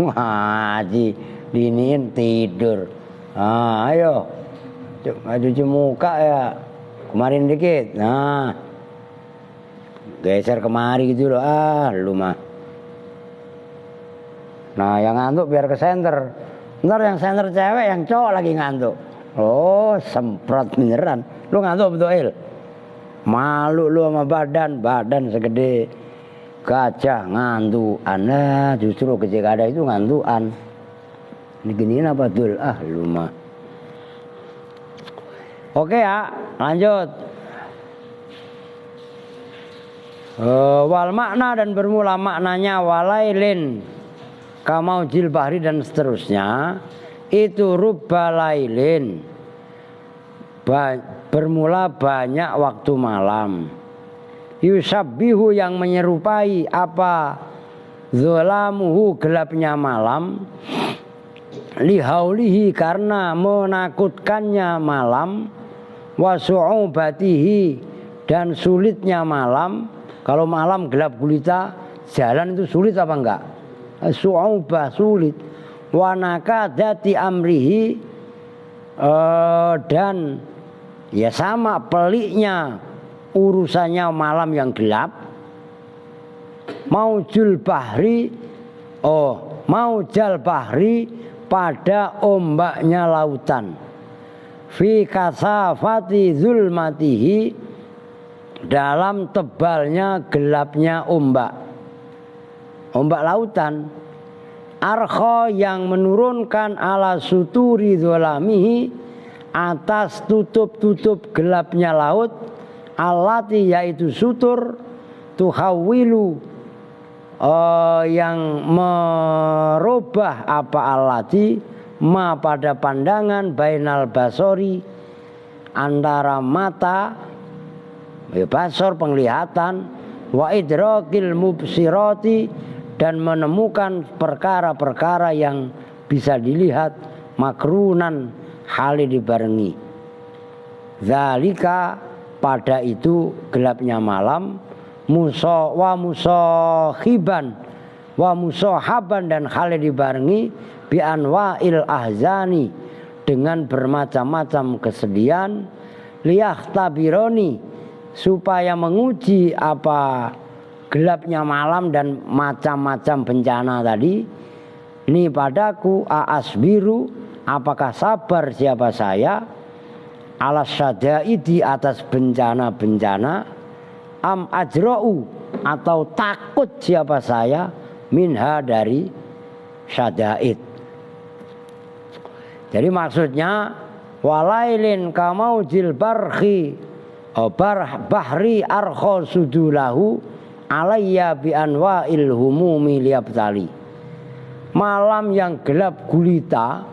Ngaji diniin tidur. Ah, ayo cuci muka ya, kemarin dikit. Nah, geser kemari gitu loh. Ah, lu mah. Nah, yang ngantuk biar ke senter. Ntar yang senter cewek, yang cowok lagi ngantuk. Oh, semprot beneran. Lu ngantuk betul. Malu lu sama badan segede gajah ngantuan. Nah, justru kecil ada itu ngantuan. Ini giniin apa dul? Ah, lu mah. Oke ya, lanjut. Wal makna, dan bermula maknanya walailin kamau jilbahri dan seterusnya. Itu rubbalailin, bermula banyak waktu malam. Yusabbihu, yang menyerupai apa? Zolamuhu, gelapnya malam. Lihaulihi, karena menakutkannya malam. Wasu'ubatihi, dan sulitnya malam. Kalau malam gelap gulita, jalan itu sulit apa enggak? Su'ubah, sulit. Wanakadati amrihi, dan ya sama peliknya urusannya malam yang gelap. Maujal bahri, pada ombaknya lautan. Fi kasafati zulmatihi, dalam tebalnya gelapnya ombak lautan. Arkho, yang menurunkan ala suturi zolamihi, atas tutup gelapnya laut. Alati, yaitu sutur. Tuhawilu, yang merubah apa alati, ma pada pandangan, bainal basori, antara mata, basor penglihatan, wa idrakil mubsirati, dan menemukan perkara-perkara yang bisa dilihat, makrunan hali dibarengi. Zalika pada itu gelapnya malam, musahaban dan hal dibarengi bi anwa'il ahzani dengan bermacam-macam kesedihan, liyahtabironi supaya menguji apa gelapnya malam dan macam-macam bencana tadi. Ini padaku aasbiru, apakah sabar siapa saya alas syadaidi atas bencana-bencana, am ajra'u atau takut siapa saya minha dari syadaid. Jadi maksudnya walailin kamaujil barhi bahri arkho sudulahu alayya bi anwa'il humumi liyabtali. Malam yang gelap gulita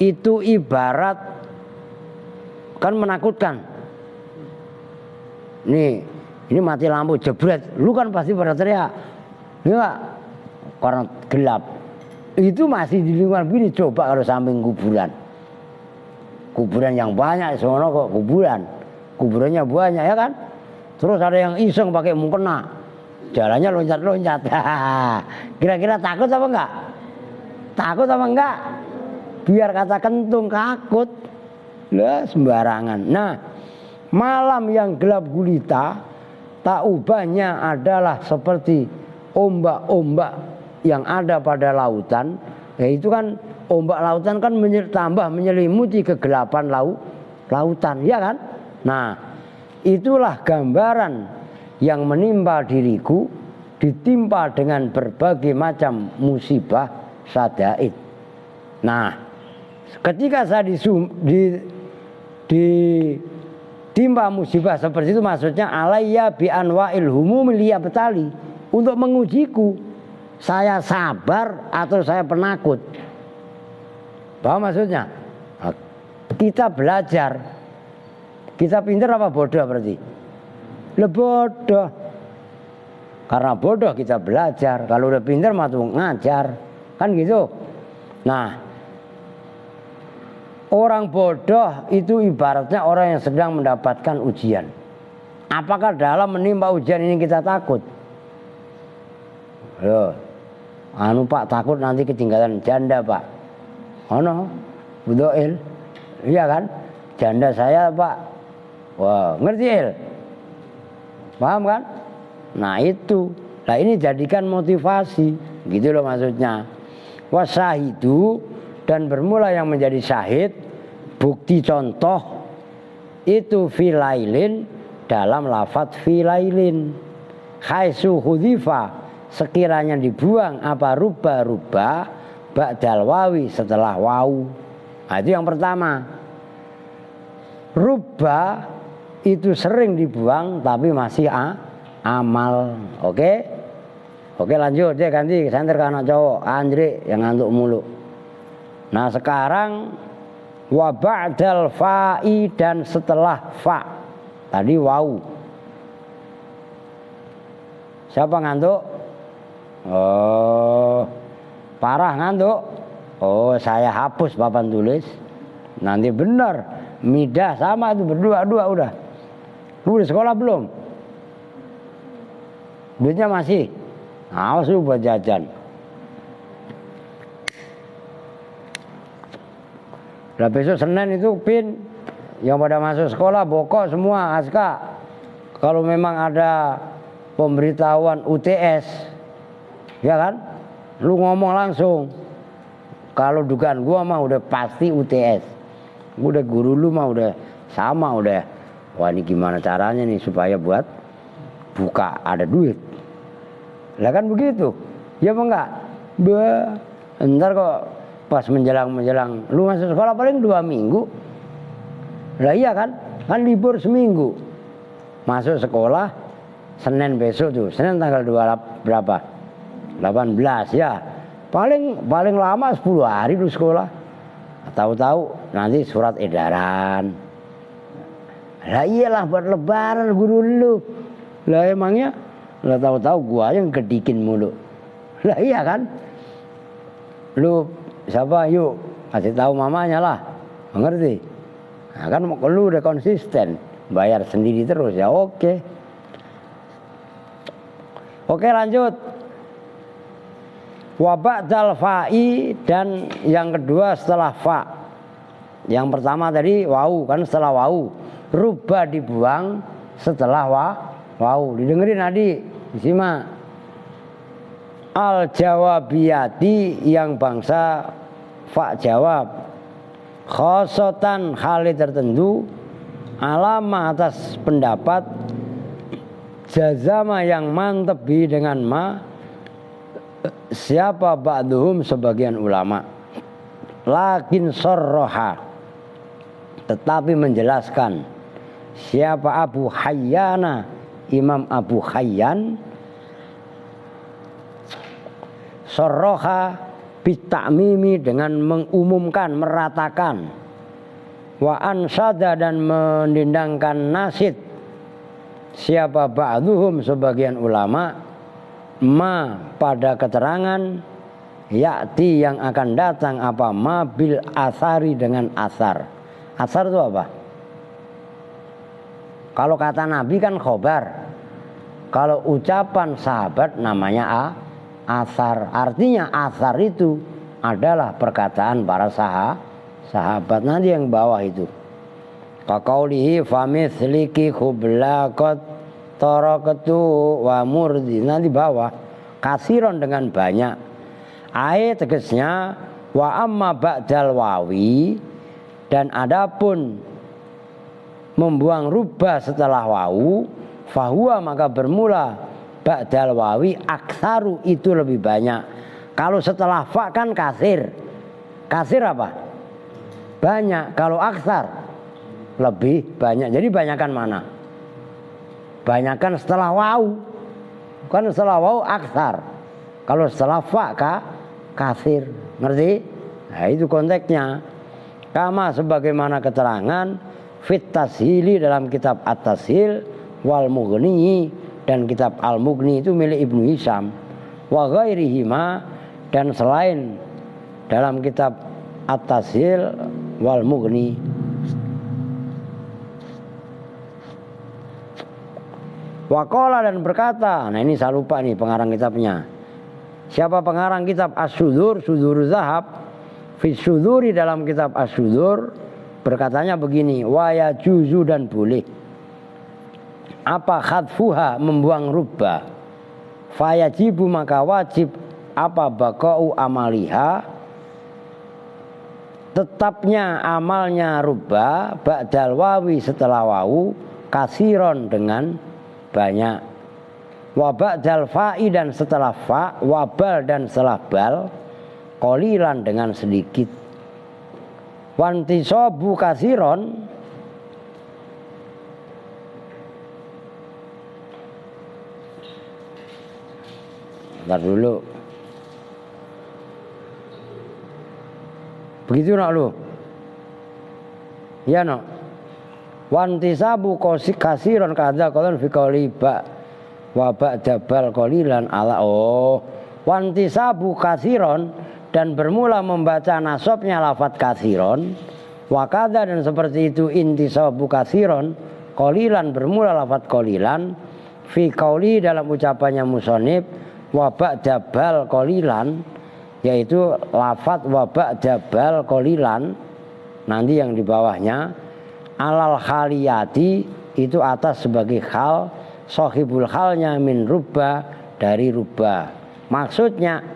itu ibarat kan menakutkan. Ini mati lampu jebret, lu kan pasti pada teriak. Ya, karena gelap. Itu masih di lingkungan begini, coba kalau samping kuburan. Kuburan yang banyak, sono kok kuburan. Kuburannya banyak ya kan. Terus ada yang iseng pakai mukena, jalannya loncat-loncat. Kira-kira takut apa enggak? Takut apa enggak? Biar kata kentung takut. Lah sembarangan. Nah, malam yang gelap gulita tak ubahnya adalah seperti ombak-ombak yang ada pada lautan. Yaitu kan ombak lautan kan tambah menyelimuti kegelapan lautan, ya kan? Nah, itulah gambaran yang menimpa diriku, ditimpa dengan berbagai macam musibah syadaid. Nah, ketika saya ditimpa musibah seperti itu, maksudnya alayya bi anwa'il humumi liyabtali, untuk mengujiku saya sabar atau saya penakut. Paham maksudnya? Nah, kita belajar, kita pintar apa bodoh berarti? Bodoh. Karena bodoh kita belajar, kalau udah pintar mah tuh ngajar, kan gitu. Nah, orang bodoh itu ibaratnya orang yang sedang mendapatkan ujian. Apakah dalam menimpa ujian ini kita takut? Loh, Pak takut nanti ketinggalan janda Pak. Budoil, iya kan? Janda saya Pak. Wah, ngerti il? Paham kan? Nah itu, nah ini jadikan motivasi, gitu loh maksudnya. Wasahidu, dan bermula yang menjadi syahid, bukti contoh itu filailin, dalam lafadz filailin. Khaisu hudzifa, sekiranya dibuang apa ruba ba'dal wawi, setelah wawu. Nah, itu yang pertama. Ruba itu sering dibuang tapi masih amal. Oke lanjut deh, ganti senter ke anak cowok Andre yang ngantuk mulu. Nah sekarang wa ba'dal fa'i, dan setelah fa. Tadi wawu. Siapa ngantuk? Oh, parah ngantuk. Oh, saya hapus papan tulis. Nanti benar. Midah sama itu berdua-dua udah. Lu di sekolah belum? Duitnya masih? Awas lu buat jajan. Nah besok Senin itu Pin, yang pada masuk sekolah bokok semua aska. Kalau memang ada pemberitahuan UTS, ya kan? Lu ngomong langsung. Kalau dugaan gua mah udah pasti UTS. Udah guru lu mah udah sama udah. Wah ini gimana caranya nih supaya buat buka ada duit. Lah kan begitu. Ya apa enggak? Ntar kok pas menjelang lu masuk sekolah paling 2 minggu. Lah iya kan? Kan libur seminggu. Masuk sekolah Senin besok tuh. Senin tanggal 2 berapa? 18 ya. Paling lama 10 hari lu sekolah. Tahu-tahu nanti surat edaran. Lah iyalah buat lebaran guru lu. Lah emangnya lah tahu-tahu gua yang gedikin mulu. Lah iya kan? Lu siapa yuk kasih tahu mamanya lah. Mengerti? Nah, kan lu udah konsisten bayar sendiri terus ya oke. Oke lanjut. Wa ba'dal fa'i, dan yang kedua setelah fa. Yang pertama tadi wau kan, setelah wau rubba dibuang setelah wau. Didengerin adik, disimak. Al jawabiyati, yang bangsa fa jawab, khosotan hal tertentu, alama atas pendapat, jazama yang mantep bi dengan ma, siapa ba'duhum sebagian ulama, lakin sorroha, tetapi menjelaskan, siapa Abu Hayyana, Imam Abu Hayyan, sorroha bitakmimi, dengan mengumumkan, meratakan, wa ansada, dan mendendangkan nasid, siapa ba'duhum sebagian ulama, ma pada keterangan, yakti yang akan datang, apa ma bil asari, dengan asar. Asar itu apa? Kalau kata Nabi kan khobar, kalau ucapan sahabat namanya asar. Artinya asar itu adalah perkataan para sahabat. Nanti yang bawah itu, kaqaulihi famithliki khublaqat tarakatu wa murdi. Nanti bawah kasiron, dengan banyak. Ayat tegasnya wa amma ba'dal wawi, dan adapun membuang rubah setelah wawu, fahuwa, maka bermula ba'dal wawi aksaru, itu lebih banyak. Kalau setelah fa kan kasir. Kasir apa? Banyak. Kalau aksar lebih banyak. Jadi banyakan mana? Banyakan setelah wawu. Kan setelah wawu aksar. Kalau setelah fa kasir. Ngerti? Nah itu konteksnya. Kama sebagaimana keterangan fit tashili, dalam kitab At-Tashil, wal Mughni, dan kitab Al-Mughni itu milik Ibnu Hisham, wa ghairihima, dan selain dalam kitab At-Tashil wal Mughni. Waqala, dan berkata, nah ini saya lupa nih pengarang kitabnya. Siapa pengarang kitab As-Sudur, Sudur Zahab, fi Suduri, dalam kitab As-Sudur, berkatanya begini, wa yajuzu, dan boleh, apa khadfuha, membuang rubba, fayajibu, maka wajib, apa baqa'u amaliha, tetapnya amalnya rubba, ba'dal wawi, setelah wawu, kasiron, dengan banyak, wa ba'dal fa'i, dan setelah fa, wabal, dan setelah bal, qalilan, dengan sedikit. Wantisobu kasiron, ntar dulu. Begitu nak lu? Ya nak. Wantisabu kasiron kada kolon fi qali ba wa ba'da bal qalilan ala. Oh, wantisabu kasiron, dan bermula membaca nasabnya lafadz kasiron, wakada, dan seperti itu intisabu kasiron, qalilan, bermula lafadz qalilan, fi qauli, dalam ucapannya musonib, wa ba'da bal qalilan, yaitu lafadz wa ba'da bal qalilan, nanti yang di bawahnya alal khaliyati, itu atas sebagai hal, sohibul halnya min rubba, dari rubba. Maksudnya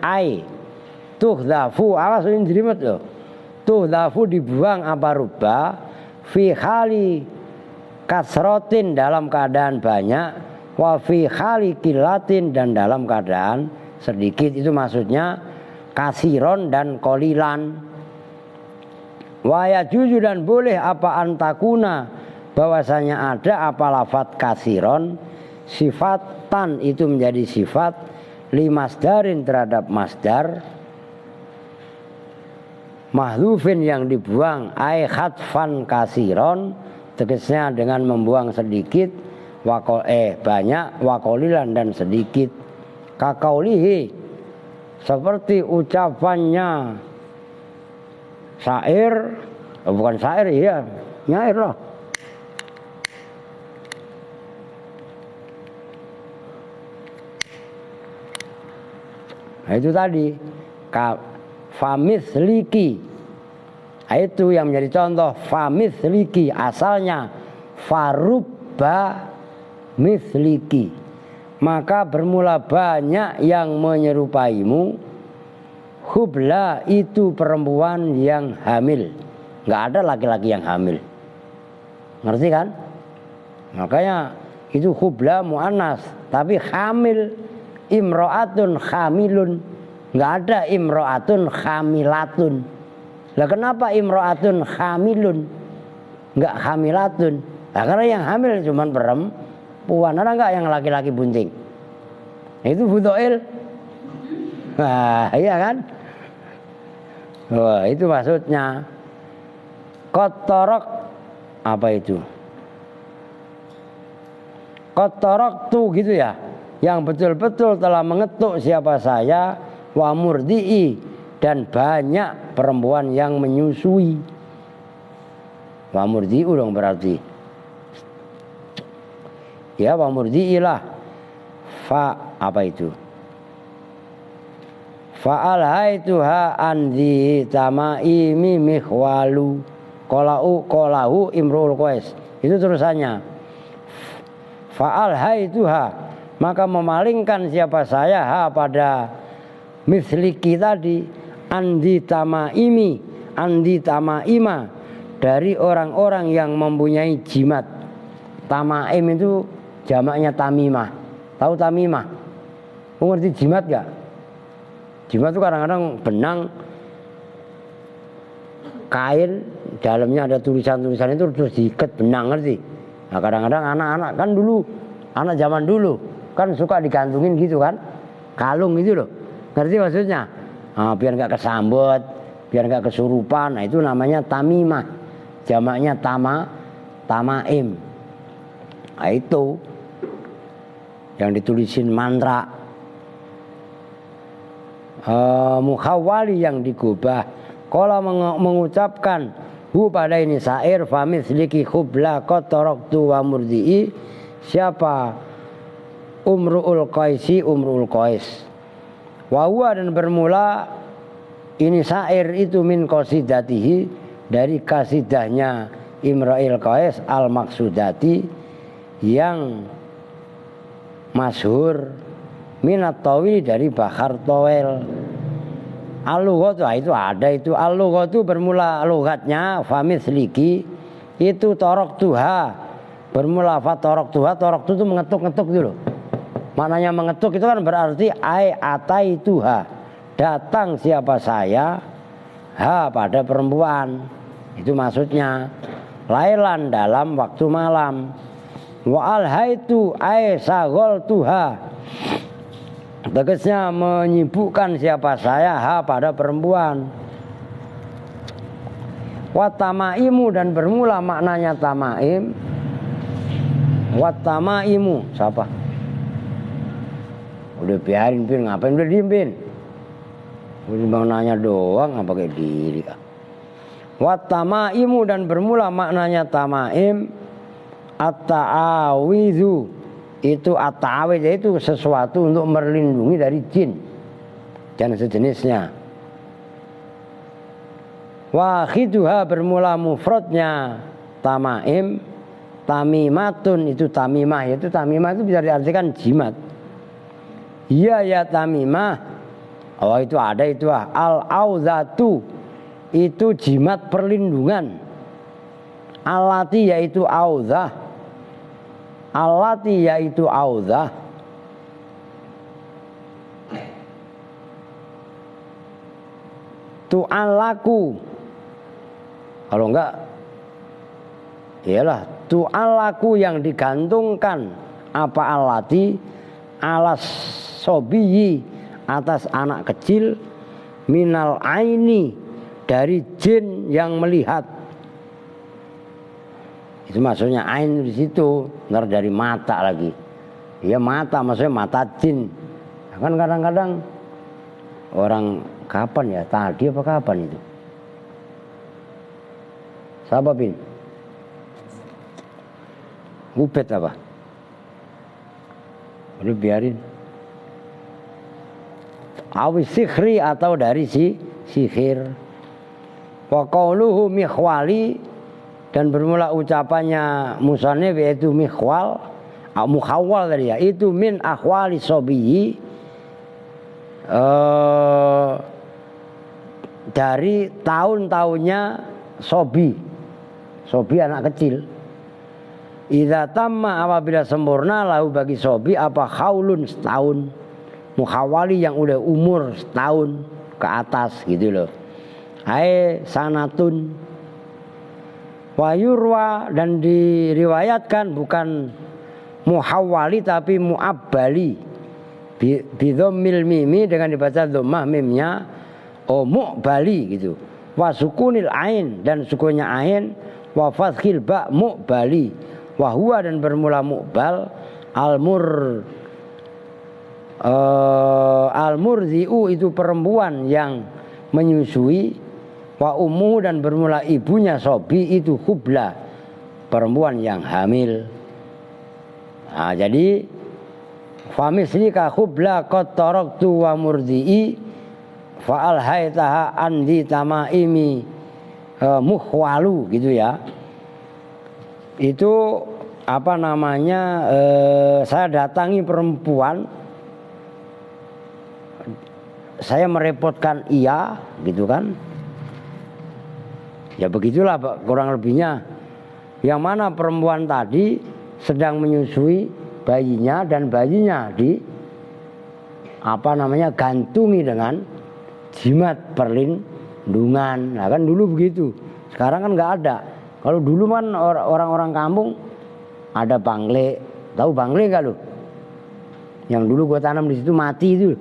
tuhdafu, awas ini jelimet loh. Tuhdafu, dibuang apa rubba, fi khali kasrotin, dalam keadaan banyak, wa fi khali kilatin, dan dalam keadaan sedikit. Itu maksudnya kasiron dan qalilan. Wa yajuzu, dan boleh apa antakuna, bahwasanya ada apa lafadz kasiron, sifatan, itu menjadi sifat, limasdarin, terhadap masdar, mahdhufin, yang dibuang, ai khatfan kasiron, tegasnya dengan membuang sedikit, banyak, waqalilan, dan sedikit. Kakaulihi, seperti ucapannya syair, bukan syair ya, nyair lah. Nah, itu tadi famis liki. Nah, itu yang menjadi contoh famis liki, asalnya farubba misliki, maka bermula banyak yang menyerupaimu. Hubla itu perempuan yang hamil, nggak ada laki-laki yang hamil, ngerti kan? Makanya itu hubla mu'annas, tapi hamil imro'atun hamilun, nggak ada imro'atun hamilatun. Lah kenapa imro'atun hamilun nggak hamilatun? Nah, karena yang hamil cuma perempuan, ada nggak yang laki-laki bunting? Itu fudoil. Nah, iya kan? Wah, itu maksudnya. Kotorok apa itu? Kotorok tuh gitu ya, yang betul-betul telah mengetuk siapa saya, wa murdi'i, dan banyak perempuan yang menyusui. Wa murdi'u dong berarti. Ya, wa murdi'i lah. Fa apa itu? Fa'alhaituha andi tamaimi mikhwalu kolahu imrul qais. Itu terusannya. Fa'alhaituha, maka memalingkan siapa saya ha pada misliki tadi, andi tamaima, dari orang-orang yang mempunyai jimat. Tamaim itu jamaknya tamimah. Tahu tamimah? Ngerti jimat gak? Jimat itu kadang-kadang benang kain, dalamnya ada tulisan-tulisan itu terus diikat benang, ngerti? Nah, kadang-kadang anak-anak kan dulu, anak zaman dulu kan suka digantungin gitu kan, kalung itu loh, ngerti maksudnya? Nah, biar nggak kesambet, biar nggak kesurupan. Nah, itu namanya tamimah, jamaknya tamaim. Nah, itu yang ditulisin mantra. Mukhawali yang digubah. Kala mengucapkan hu pada ini syair famis liki khubla kotorok tu wa murdi'i. Siapa? Umru'ul qaisi, Umru'ul qais. Wa huwa, dan bermula ini syair itu min qasidatihi, dari kasidahnya Imra'il Qais al maksudati, yang masyhur minat tawi, dari Bahar Towel. Al-lughatu, itu ada itu. Al-lughatu bermula lughatnya famis liki itu torok tuha, bermula fa torok tuha. Torok itu mengetuk-ngetuk dulu. Maknanya mengetuk itu kan berarti ai atai tuha, datang siapa saya ha pada perempuan. Itu maksudnya lailan, dalam waktu malam. Wa alhaitu ai sagol tuha, tegasnya menyibukkan siapa saya ha pada perempuan. Watamaimu, dan bermula maknanya tamaim. Watamaimu siapa? Udah biarin Pin, ngapain udah diem Pin? Udah bang nanya doang, nggak pakai diri. Watamaimu, dan bermula maknanya tamaim. At-ta'awidhu, itu at-ta'awidh, itu sesuatu untuk melindungi dari jin dan sejenisnya. Wakhiduha, bermula mufradnya tamaim. Tamimatun, itu tamimah, itu tamimah itu bisa diartikan jimat. Iya ya tamimah. Oh, itu ada itu al-auzatu, itu jimat perlindungan. Alati, yaitu auzah. Alati, yaitu auzah. Tu'alaku, kalau enggak iyalah tu'alaku, yang digantungkan. Apa alati? Alas sobiyi, atas anak kecil. Minal aini, dari jin yang melihat. Itu maksudnya ain di situ, ntar dari mata lagi. Ya mata, maksudnya mata jin. Kan kadang-kadang orang, kapan ya, tadi apa kapan itu? Siapa Bin? Ubed apa? Udah biarin. Awis sikhri atau dari sihir. Wa qauluhu mikhwali, dan bermula ucapannya musannif yaitu mikhwal, mukhawwal tadi ya, itu min akhwali sobiyi, dari tahun-tahunnya sobi anak kecil. Idza tamma, apabila sempurna, lahu bagi sobi apa khaulun, setahun. Mukhawali yang udah umur setahun ke atas gitu loh. Hai sanatun. Wayurwa, dan diriwayatkan bukan muhawwali tapi mu'abbali bidhammil mimi, dengan dibaca dhammah mimnya, mu'bali gitu. Wa sukunil ain, dan sukunnya ain. Wa fathil ba, mu'bali. Wa huwa, dan bermula mu'bal, al-murzi'u, itu perempuan yang menyusui. Wa ummu, dan bermula ibunya sobi itu khubla, perempuan yang hamil. Nah, jadi famisli ka khubla qad taraktu wa murdi'i fa alhaitaha andi tamaimi mukhwalu gitu ya. Itu apa namanya, saya datangi perempuan, saya merepotkan ia gitu kan. Ya begitulah kurang lebihnya. Yang mana perempuan tadi sedang menyusui bayinya, dan bayinya di apa namanya, gantungi dengan jimat perlindungan. Nah kan dulu begitu. Sekarang kan nggak ada. Kalau dulu kan orang-orang kampung ada bangle. Tahu bangle nggak lu? Yang dulu gua tanam di situ mati itu.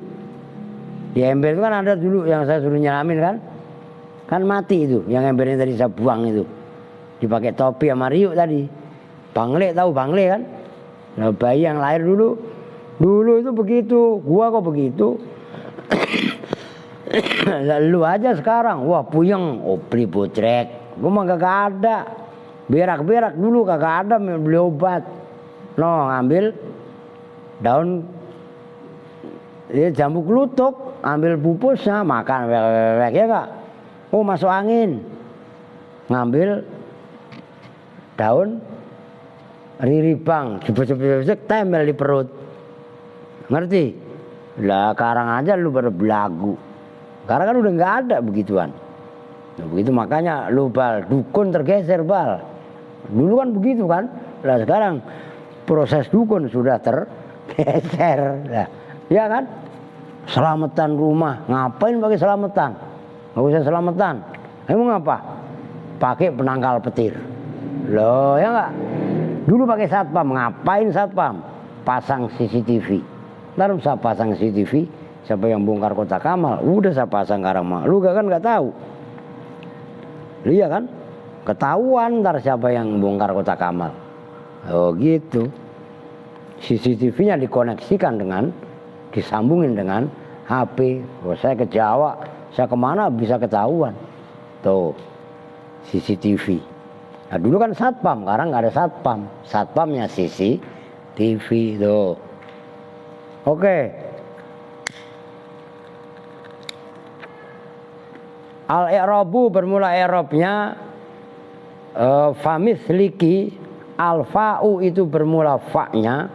Di ember itu kan ada dulu yang saya suruh nyelamin kan. Kan mati itu, yang embernya tadi saya buang itu. Dipakai topi sama riuk tadi. Bangle, tahu bangle kan? Nah, bayi yang lahir dulu itu begitu. Gua kok begitu. Lalu aja sekarang, wah puyeng, beli bocrek. Gua mah kagak ada. Berak-berak dulu kagak ada, beli obat. No, ngambil daun jambu klutuk, ambil pupusnya, makan wek ya kak. Oh masuk angin, ngambil daun riribang, jebek-jebek tempel di perut, ngerti? Lah sekarang aja lu pada belagu, karena kan udah nggak ada begituan. Nah, begitu makanya lu bal, dukun tergeser bal. Dulu kan begitu kan, lah sekarang proses dukun sudah tergeser, lah, ya kan? Selamatan rumah, ngapain pakai selamatan? Nggak usah selamatan. Emang apa? Pakai penangkal petir. Loh ya nggak? Dulu pakai satpam. Ngapain satpam? Pasang CCTV. Ntar saya pasang CCTV. Siapa yang bongkar Kotak Amal? Udah saya pasang Karama. Lu kan nggak tahu. Iya kan? Ketahuan ntar siapa yang bongkar Kotak Amal. Oh gitu. CCTV-nya dikoneksikan dengan, disambungin dengan HP. Oh, saya ke Jawa. Saya kemana bisa ketahuan. Tuh CCTV. Nah dulu kan satpam, sekarang nggak ada satpam. Satpamnya CCTV tuh. Oke. Al-i'rabu, bermula i'rabnya famithli, al-fa'u itu bermula fa'nya,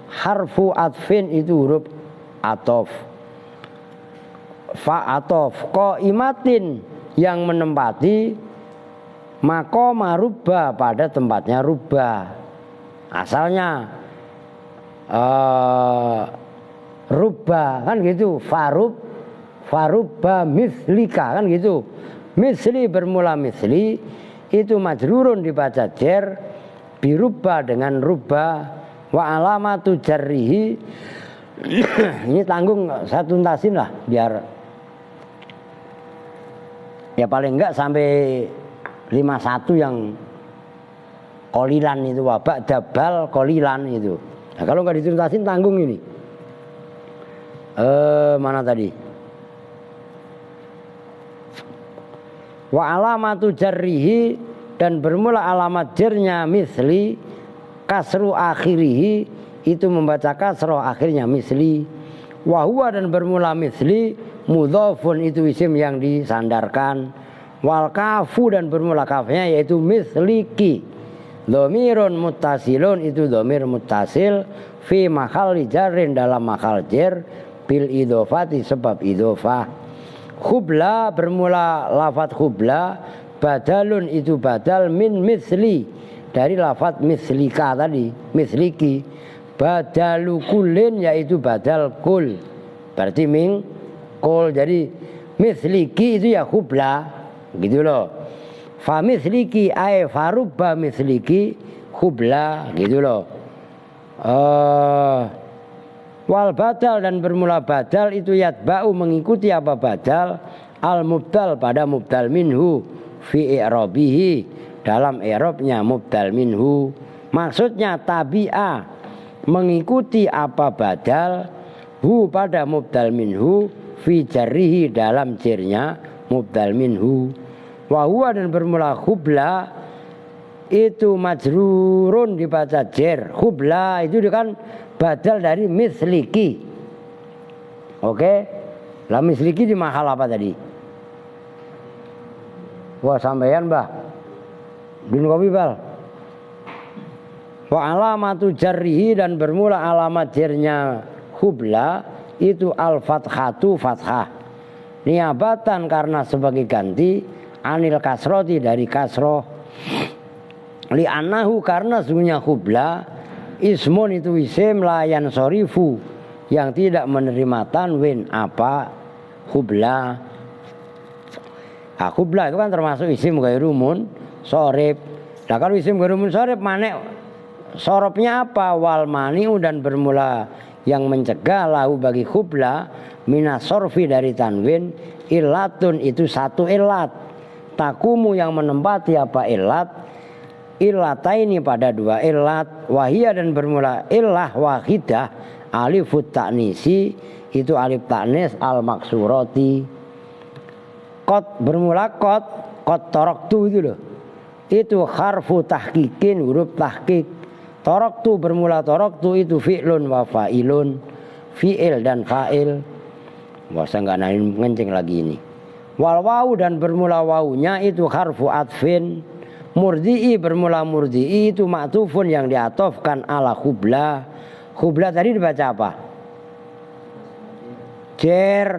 harfu atfin itu huruf atof. Fa'atof qaimatin, yang menempati maqama rubba, pada tempatnya rubba. Asalnya rubba kan gitu, farubba mislika kan gitu. Misli bermula misli itu majrurun dibaca jar, birubba dengan rubba, wa alamatu jarrihi. Ini tanggung saya tuntasin lah biar ya paling enggak sampai 51 yang kolilan itu, wabak dabal kolilan itu. Nah kalau enggak dituntasin tanggung ini. Mana tadi? Wa alamatu jarrihi, dan bermula alamat jarnya misli kasru akhirihi itu membaca kasroh akhirnya misli. Wahwa dan bermula misli mudhofun itu isim yang disandarkan. Wal kafu dan bermula kafnya yaitu misliki. Dhamirun muttasilun itu dhamir muttasil fi mahalli jarrin dalam mahal jar bil idhofati sebab idhofah. Khubla bermula lafadz khubla badalun itu badal min misli dari lafadz mislika tadi misliki. Badalu kulin yaitu badal kul berarti min kul jadi misliki itu ya khubla gitu loh. Fa misliki ay farubba misliki khubla gitu loh. Wal badal dan bermula badal itu yatba'u mengikuti apa badal al mubdal pada mubdal minhu fi i'rabihi dalam i'rabnya mubdal minhu. Maksudnya tabi'a mengikuti apa badal hu pada mubdal minhu fi jarrihi dalam jarnya mubdal minhu. Wa huwa dan bermula khubla itu majrurun dibaca jar. Khubla itu kan badal dari misliki. Oke. Lah misliki di mahal apa tadi? Wah sampeyan Mbah. Din kopi bal. Wa alamatu jarrihi dan bermula alamat jarnya khubla itu al fathatu fathah. Niabatan karena sebagai ganti anil kasroti dari kasroh. Li'annahu karena sesungguhnya khubla ismun itu isim layan sorifu yang tidak menerima tanwin apa khubla. Nah, khubla itu kan termasuk isim ghairumun sorif. Nah kalau isim ghairumun sorif mana sorofnya apa? Wal mani'u dan bermula yang mencegah lahu bagi khubla minas sorfi dari tanwin ilatun itu satu ilat. Takumu yang menempati apa ilat illataini pada dua ilat. Wahia dan bermula illah wahidah alifut ta'nisi itu alif ta'nis al maksurati. Kot bermula kot toroktu itu loh itu harfu tahkikin huruf tahkik. Toroktu bermula toroktu itu fi'lun wa fa'ilun fi'il dan fa'il. Wah saya nggak naik ngencing lagi ini. Wal wawu dan bermula wawunya itu harfu atfin. Murdi'i bermula murdi'i itu ma'tufun yang diatofkan ala khubla. Khubla tadi dibaca apa? Jer.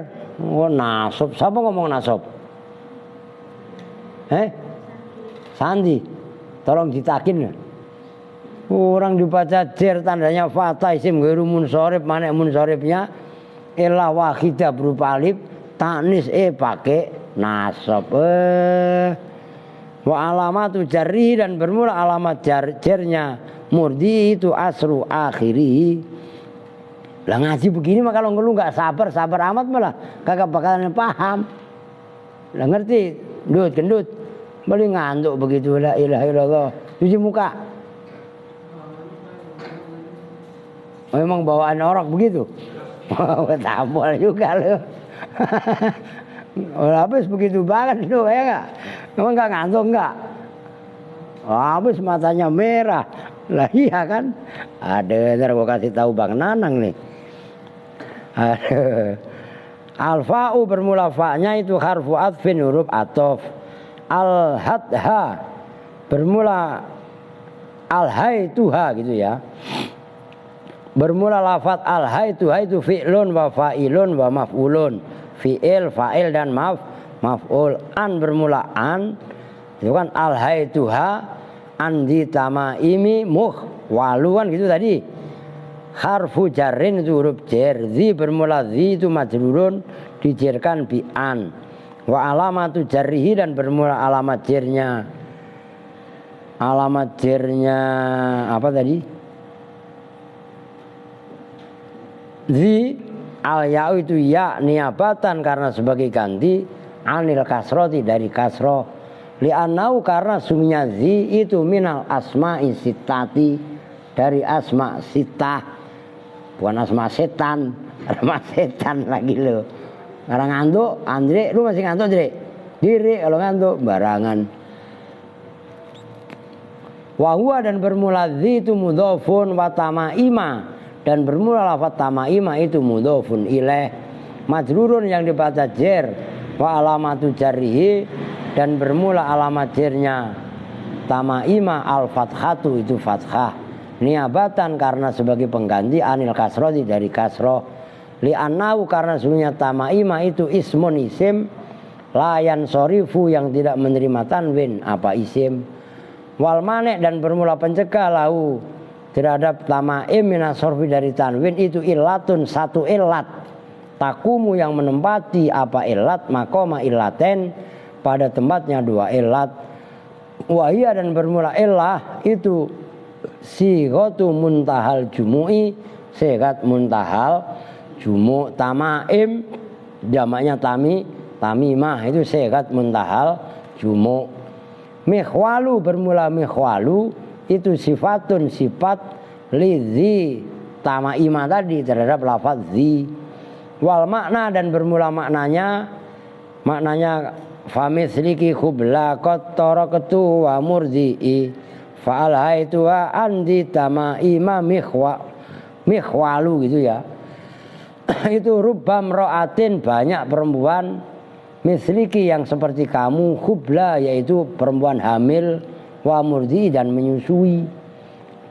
Oh nasob. Siapa ngomong nasob? Sandi. Tolong ditakin. Orang dibaca jer tandanya fatah isim ghairu munsorib. Mana munsoribnya? Illa wahidah berupa alif. Taknis pakai nasab. Wa alamatu jarri dan bermula alamat jarnya murdi itu asru akhiri. Lah ngaji begini mah kalau ngeluh nggak sabar amat malah kagak bakalan paham. Lah ngerti gendut beli ngantuk begitu la ilaha illallah cuci muka. Memang bawaan orang begitu. Tampol juga loh. Habis begitu banget itu ya enggak? Emang enggak ngantuk enggak? Habis matanya merah. Lah iya kan? Ada ntar gua kasih tahu Bang Nanang nih. Al-fa'u bermula fa'nya itu harfu atfin huruf atof. Al-hadha bermula al-haituha gitu ya. Bermula lafaz al-haituha itu fi'lun wa fa'ilun wa maf'ulun. Fi'il, fa'il dan maf'ul. An bermula an itu kan al-haituha andi tamaimi walu kan gitu tadi. Harfu jarrin itu huruf jar. Zi bermula zi itu majrurun dijarkan bi an. Wa alamatu jarrihi dan bermula alamat jarnya. Alamat jarnya apa tadi? Zi al ya'u itu ya niabatan karena sebagai ganti anil kasroti dari kasroh. Li'annau karena sungguhnya zi itu minal asma'i sitati dari asma sitah. Bukan asma setan, asma setan lagi lo. Sekarang ngantuk, Andre, lu masih ngantuk Andre? Diri kalau ngantuk barangan. Wa huwa dan bermula dzi itu mudhofun wa tamaima dan bermula lafaz tamaima itu mudhofun ilaih majrurun yang dibaca jer wa alamatu jarrihi dan bermula alamat jernya tamaima al fathatu itu fathah niabatan karena sebagai pengganti anil kasroti dari kasroh li annahu karena sesungguhnya tamaima itu ismun isim layan sorifu yang tidak menerima tanwin apa isim wal manek dan bermula pencegah lahu terhadap tamaim minas sorfi dari tanwin itu illatun satu illat takumu yang menempati apa illat makoma illaten pada tempatnya dua illat wahia dan bermula illah itu sighatu muntahal jumu'i sigat muntahal jumu tamaim jamaknya tamimah itu sigat muntahal jumu mikhwalu bermula mikhwalu itu sifatun sifat lidzi tamaimah tadi terhadap lafaz zi wal makna dan bermula maknanya famisliki khubla qattarakatu wa murdi'i fa'al haitu wa andi tamaima mikhwalu gitu ya. Itu rubam ro'atin banyak perempuan misliki yang seperti kamu khubla yaitu perempuan hamil wa murdi dan menyusui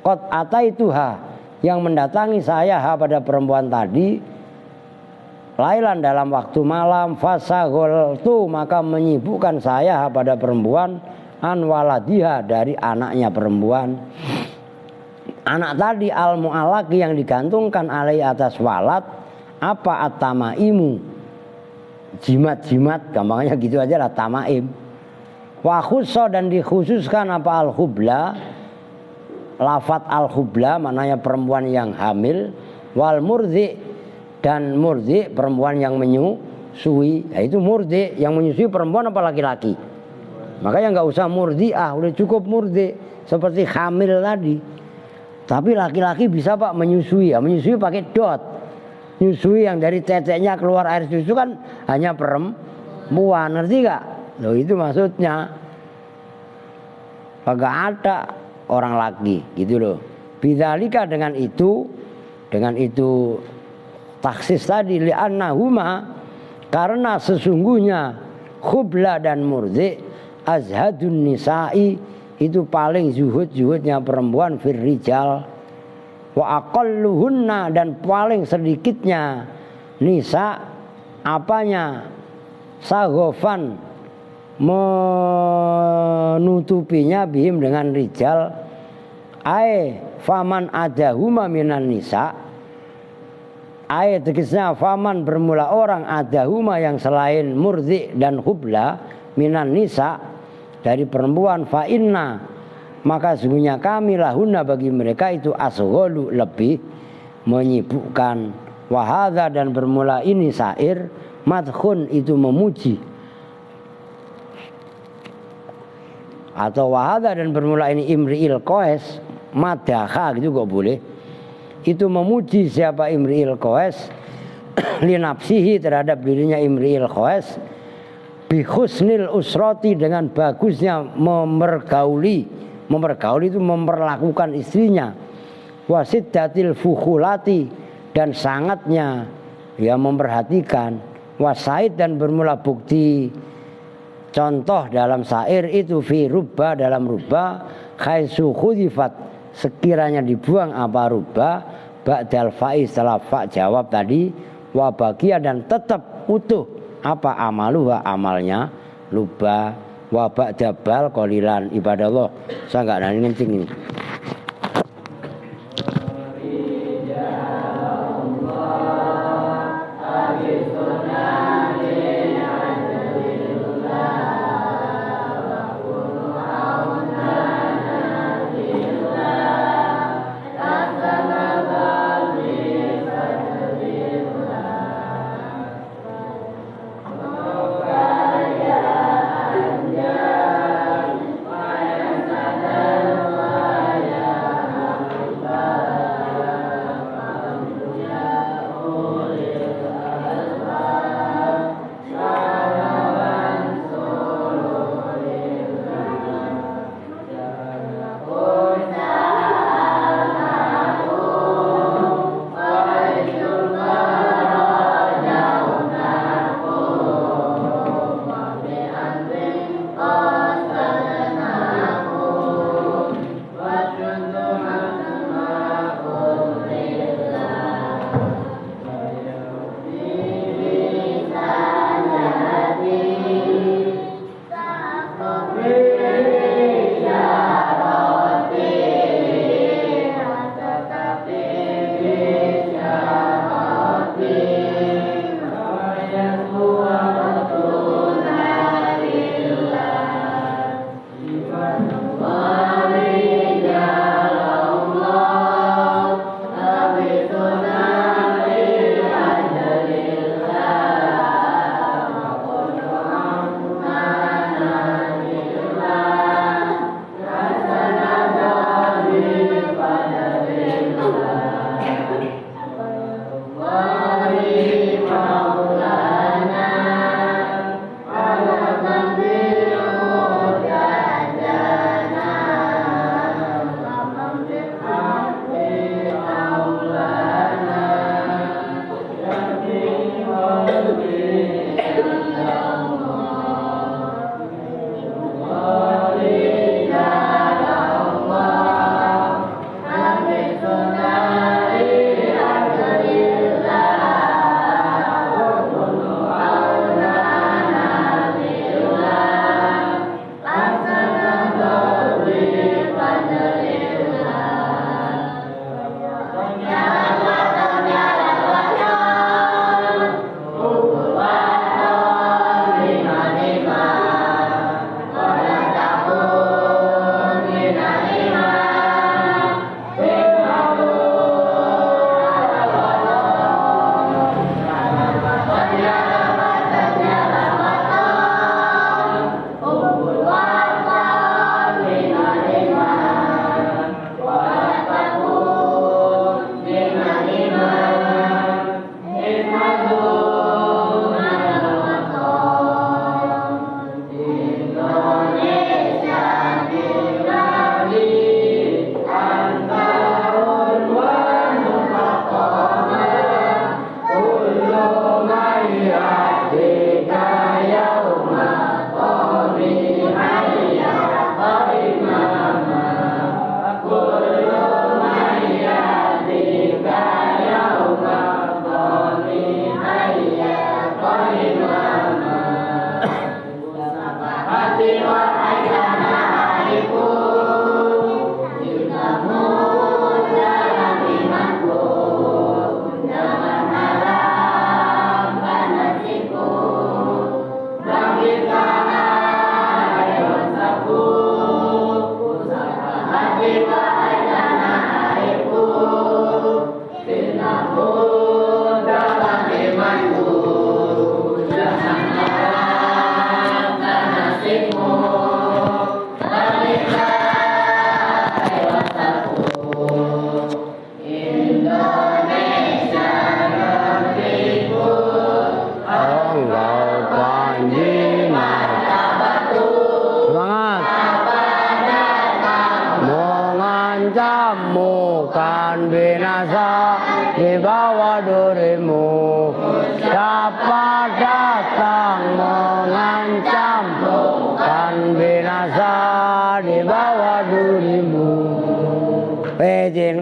qad ataituha yang mendatangi saya pada perempuan tadi lailan dalam waktu malam fasagoltu maka menyibukkan saya pada perempuan an waladiha dari anaknya perempuan anak tadi al mu'allaqi yang digantungkan alai atas walad apa at-tamaimu jimat-jimat gampangnya gitu aja lah tamaim wa khusso dan dikhususkan apa al-khubla lafat al-khubla maknanya perempuan yang hamil wal murdi dan murdi perempuan yang menyusui yaitu murdi yang menyusui perempuan apa laki-laki makanya nggak usah murdi udah cukup murdi seperti hamil tadi tapi laki-laki bisa pak menyusui menyusui pakai dot nyusui yang dari teteknya keluar air susu kan hanya perempuan ngerti gak? Loh itu maksudnya kagak ada orang laki gitu loh bidzalika dengan itu taksis tadi li'annahuma karena sesungguhnya khubla dan murdi azhadun nisa'i itu paling zuhudnya perempuan firrijal wa aqalluhunna dan paling sedikitnya nisa apanya saghofan menutupinya bihim dengan rijal faman adahuma minan nisa tegasnya faman bermula orang adahuma yang selain murdi dan khubla minan nisa dari perempuan fa inna maka sesungguhnya kami lahuna bagi mereka itu asgholu lebih menyibukkan wahadha dan bermula ini sair madkhun itu memuji atau wahadha dan bermula ini imri'il qais madakha gitu kok boleh itu memuji siapa imri'il qais linapsihi terhadap dirinya imri'il qais bi husnil usrati dengan bagusnya mempergauli itu memperlakukan istrinya wasiddatil fukhulati dan sangatnya ya memperhatikan wasaid dan bermula bukti contoh dalam syair itu fi rubba dalam rubba khaisu khudifat sekiranya dibuang apa rubba ba'dal fa'i setelah fa jawab tadi wa baqiya dan tetap utuh apa amaluha amalnya rubba wa ba'da bal qalilan ibadah Allah saya enggak nani ngencing ini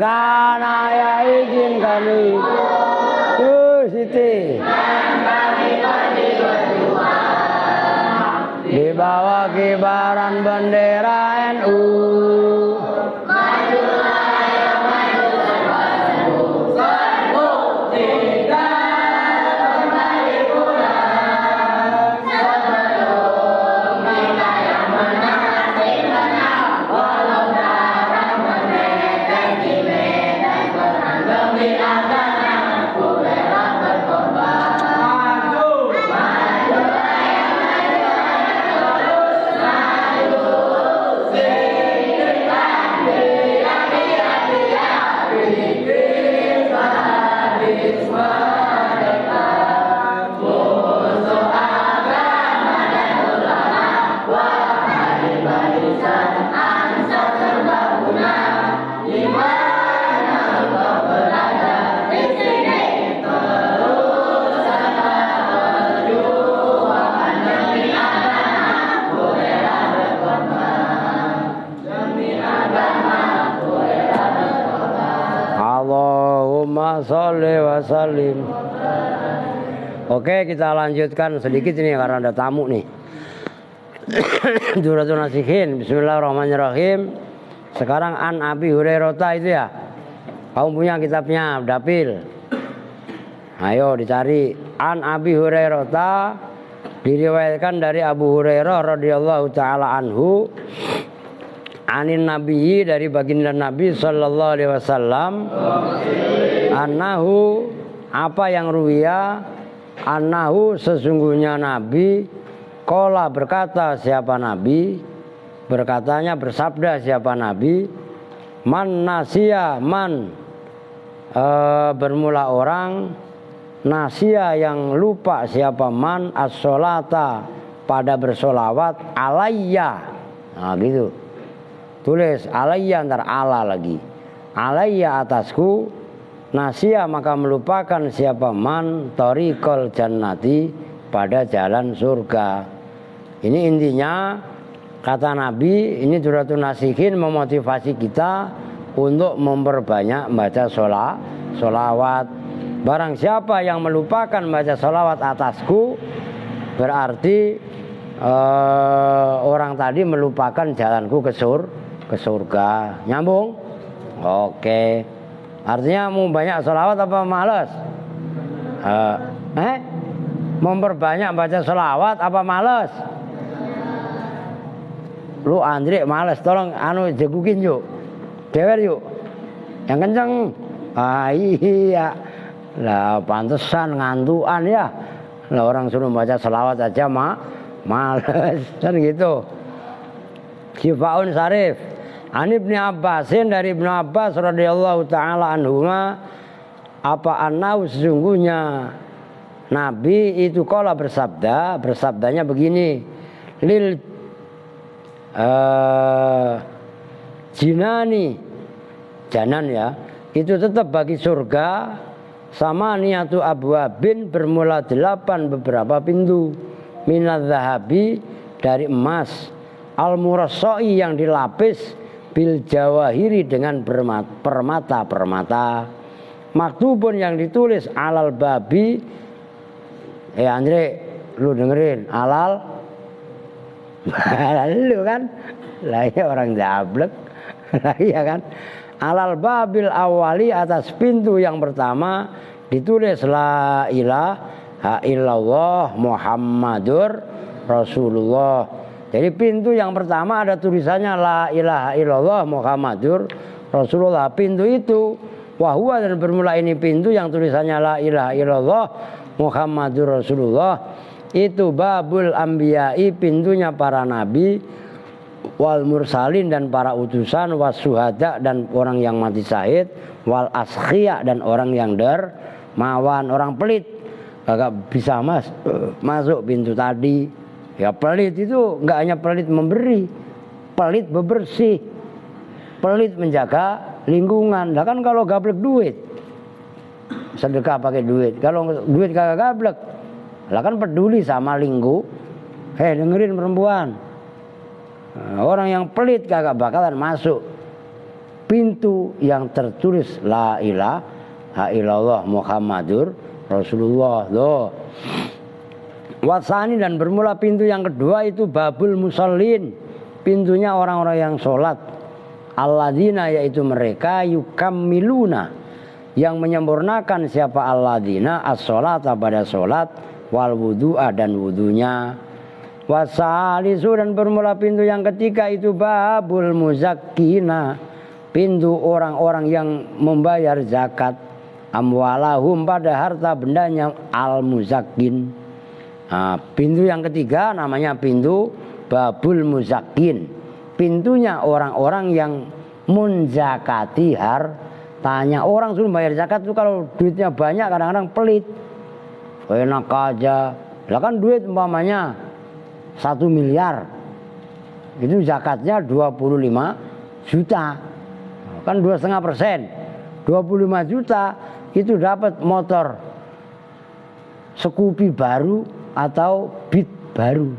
tanah ya izinkan Siti di bawah kibaran bendera NU. Allahumma sholli wa sallim. Oke, kita lanjutkan sedikit ini karena ada tamu nih. Duratun Nasihin. Bismillahirrahmanirrahim. Sekarang An Abi Hurairah itu ya. Kamu punya kitabnya, dapil. Ayo dicari. An Abi Hurairah diriwayatkan dari Abu Hurairah radhiyallahu taala anhu. Anin Nabi, dari baginda Nabi sallallahu alaihi wasallam. Annahu, apa yang ruwiya, annahu sesungguhnya Nabi qala berkata, siapa Nabi? Berkatanya, bersabda siapa Nabi? Man nasiya, man bermula orang, nasiya yang lupa siapa man as-sholata pada bersolawat alayya. Nah gitu. Tulis alayya antar ala lagi. Alayya atasku, nasiya maka melupakan siapa man thariqal jannati pada jalan surga. Ini intinya kata Nabi, ini Duratun Nasihin memotivasi kita untuk memperbanyak baca sholawat. Barang siapa yang melupakan baca sholawat atasku, berarti orang tadi melupakan jalanku ke surga. Nyambung? Oke. Artinya mau banyak sholawat apa males? Memperbanyak baca sholawat apa males? Lu Andre males, tolong jegukin yuk. Dewer yuk. Yang kenceng. Iya. Lah pantesan ngantuan ya. Lah orang suruh baca sholawat aja males. Kan gitu. Sifaun Sarif. An Ibnu Abbasin, dari Ibnu Abbas radhiyallahu taala anhuma, apa annahu sesungguhnya Nabi itu qala bersabdanya begini, lil jinani, janan ya, itu tetap bagi surga sama niatu abwabin bermula 8 beberapa pintu, minadz zahabi dari emas, al murassai yang dilapis, bil jawahiri dengan permata-permata, maktubun yang ditulis alal babi. Andre, lu dengerin alal lu kan lah ya orang jablek lah ya kan. Alal babil awali, atas pintu yang pertama ditulis la ilaha illallah Muhammadur Rasulullah. Jadi pintu yang pertama ada tulisannya la ilaha illallah Muhammadur Rasulullah. Pintu itu wahwa, dan bermula ini pintu yang tulisannya la ilaha illallah Muhammadur Rasulullah, itu babul anbiya'i, pintunya para nabi, wal mursalin dan para utusan, was syuhada dan orang yang mati syahid, wal askhiya dan orang yang dermawan. Orang pelit kagak bisa masuk pintu tadi. Ya pelit itu nggak hanya pelit memberi, pelit bebersih, pelit menjaga lingkungan. Lah kan kalau gablek duit, sedekah pakai duit. Kalau duit kagak gablek, lah kan peduli sama lingkungan. Dengerin perempuan, orang yang pelit kagak bakalan masuk pintu yang tertulis la ilaha illallah Muhammadur Rasulullah. Loh. Wasani, dan bermula pintu yang kedua itu babul musallin, pintunya orang-orang yang sholat. Alladzina, yaitu mereka yukammiluna, yang menyempurnakan siapa alladzina as-sholata pada sholat, wal wudu'a dan wudunya. Wasalisu, dan bermula pintu yang ketiga itu babul muzakkina, pintu orang-orang yang membayar zakat, amwalahum pada harta bendanya, al muzakkin. Nah, pintu yang ketiga namanya pintu babul muzakkin, pintunya orang-orang yang munzakati hartanya. Orang suruh bayar zakat itu kalau duitnya banyak kadang-kadang pelit, enak aja. Lah kan duit umpamanya 1 miliar, itu zakatnya 25 juta, kan 2,5%, 25 juta itu dapat motor Scoopy baru atau Beat baru.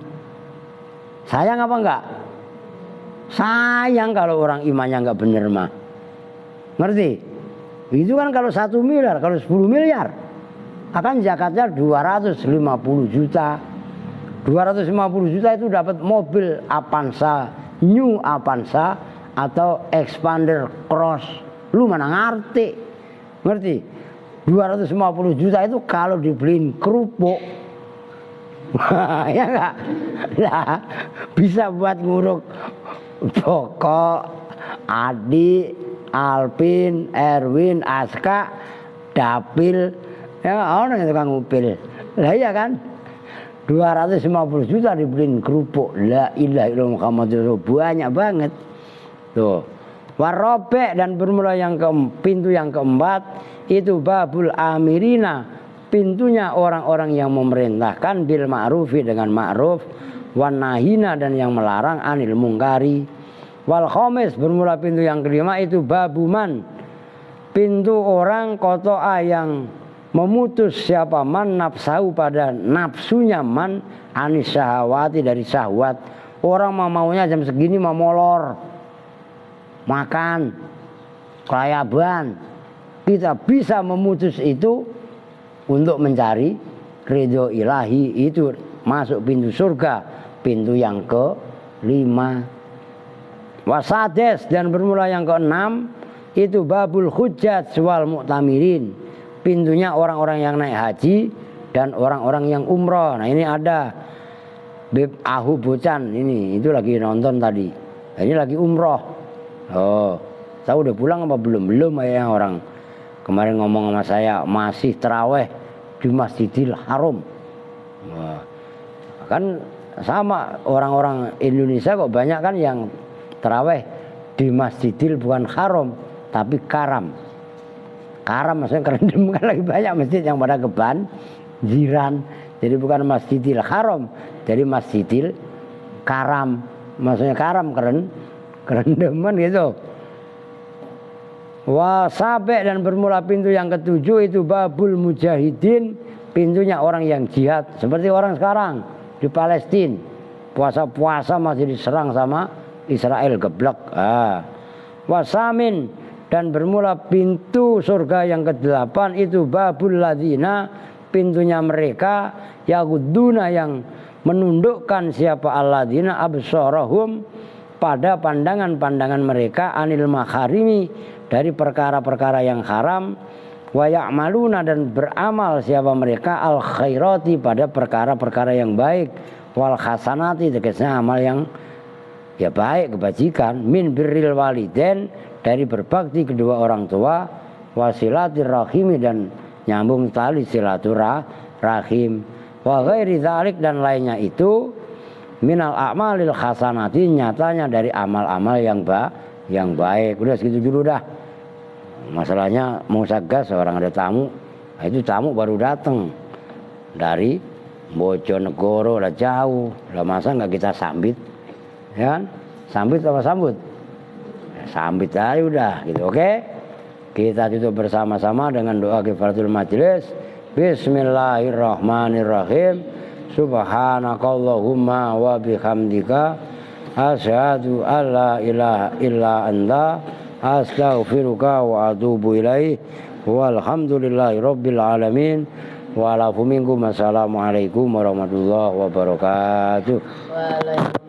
Sayang apa enggak? Sayang kalau orang imannya enggak bener mah. Ngerti? Itu kan kalau 1 miliar, kalau 10 miliar akan zakatnya 250 juta. 250 juta itu dapat mobil Avanza, New Avanza atau Expander Cross. Lu mana ngerti? Ngerti? 250 juta itu kalau dibeliin kerupuk ya enggak? Nah, bisa buat nguruk Joko, Adi, Alpin, Erwin, Aska, Dapil, ya orang yang tukang ngupil. Lah iya kan? 250 juta dibeliin kerupuk. La ilaha illallah Muhammadur Rasulullah, banyak banget. Tuh. Warobek, dan bermula pintu yang keempat itu babul amirina, pintunya orang-orang yang memerintahkan bil ma'rufi dengan ma'ruf, wan nahina, dan yang melarang anil mungkari. Wal khamis, bermula pintu yang kelima itu babuman, pintu orang kotoa yang memutus siapa man nafsahu pada nafsunya man anis syahwati dari syahwat. Orang maunya jam segini mau molor, makan, kelayaban. Kita bisa memutus itu untuk mencari ridho ilahi, itu masuk pintu surga, pintu yang kelima. Wasades, dan bermula yang keenam itu babul hujjat wal mu'tamirin, pintunya orang-orang yang naik haji dan orang-orang yang umroh. Nah ini ada Beb Ahu Bocan ini, itu lagi nonton tadi. Nah, ini lagi umroh. Oh, tahu udah pulang apa belum? Belum ya, orang kemarin ngomong sama saya masih terawih di Masjidil Haram. Wah, kan sama orang-orang Indonesia kok banyak kan yang terawih di Masjidil bukan Haram tapi Karam. Karam maksudnya kerendam, kan lagi banyak masjid yang pada kebanjiran. Jadi bukan Masjidil Haram, jadi Masjidil Karam. Maksudnya Karam kerendaman gitu. Wasabek, dan bermula pintu yang ketujuh itu babul mujahidin, pintunya orang yang jihad. Seperti orang sekarang di Palestina, puasa-puasa masih diserang sama Israel, geblek. Wasamin, dan bermula pintu surga yang ke-8 itu babul ladina, pintunya mereka yaguduna yang menundukkan siapa alladina absarahum pada pandangan-pandangan mereka anil maharimi dari perkara-perkara yang haram, wa ya'maluna, dan beramal siapa mereka al khairati pada perkara-perkara yang baik, wal hasanati tegasnya amal yang ya baik, kebajikan, min birril waliden, dari berbakti kedua orang tua, wasilatir rahimi, dan nyambung tali silaturahim, wa ghairi dzalik, dan lainnya itu minal a'malil hasanati, nyatanya dari amal-amal yang baik. Udah segitu dulu dah. Masalahnya mau sagas orang ada tamu. Nah, itu tamu baru datang dari Bojonegoro, lah jauh. Lah masa nggak kita sambit? Ya kan? Sambit apa sambut? Ya, sambit aja udah gitu. Oke? Kita tutup bersama-sama dengan doa kifaratul majelis. Bismillahirrahmanirrahim. Subhanakallahumma wa bihamdika asyhadu alla ilaha illa anta astaghfiruka wa atubu ilaih. Walhamdulillahi rabbil alamin. Wa alafu minkum. Assalamualaikum warahmatullahi wabarakatuh. Waalaikumsalam.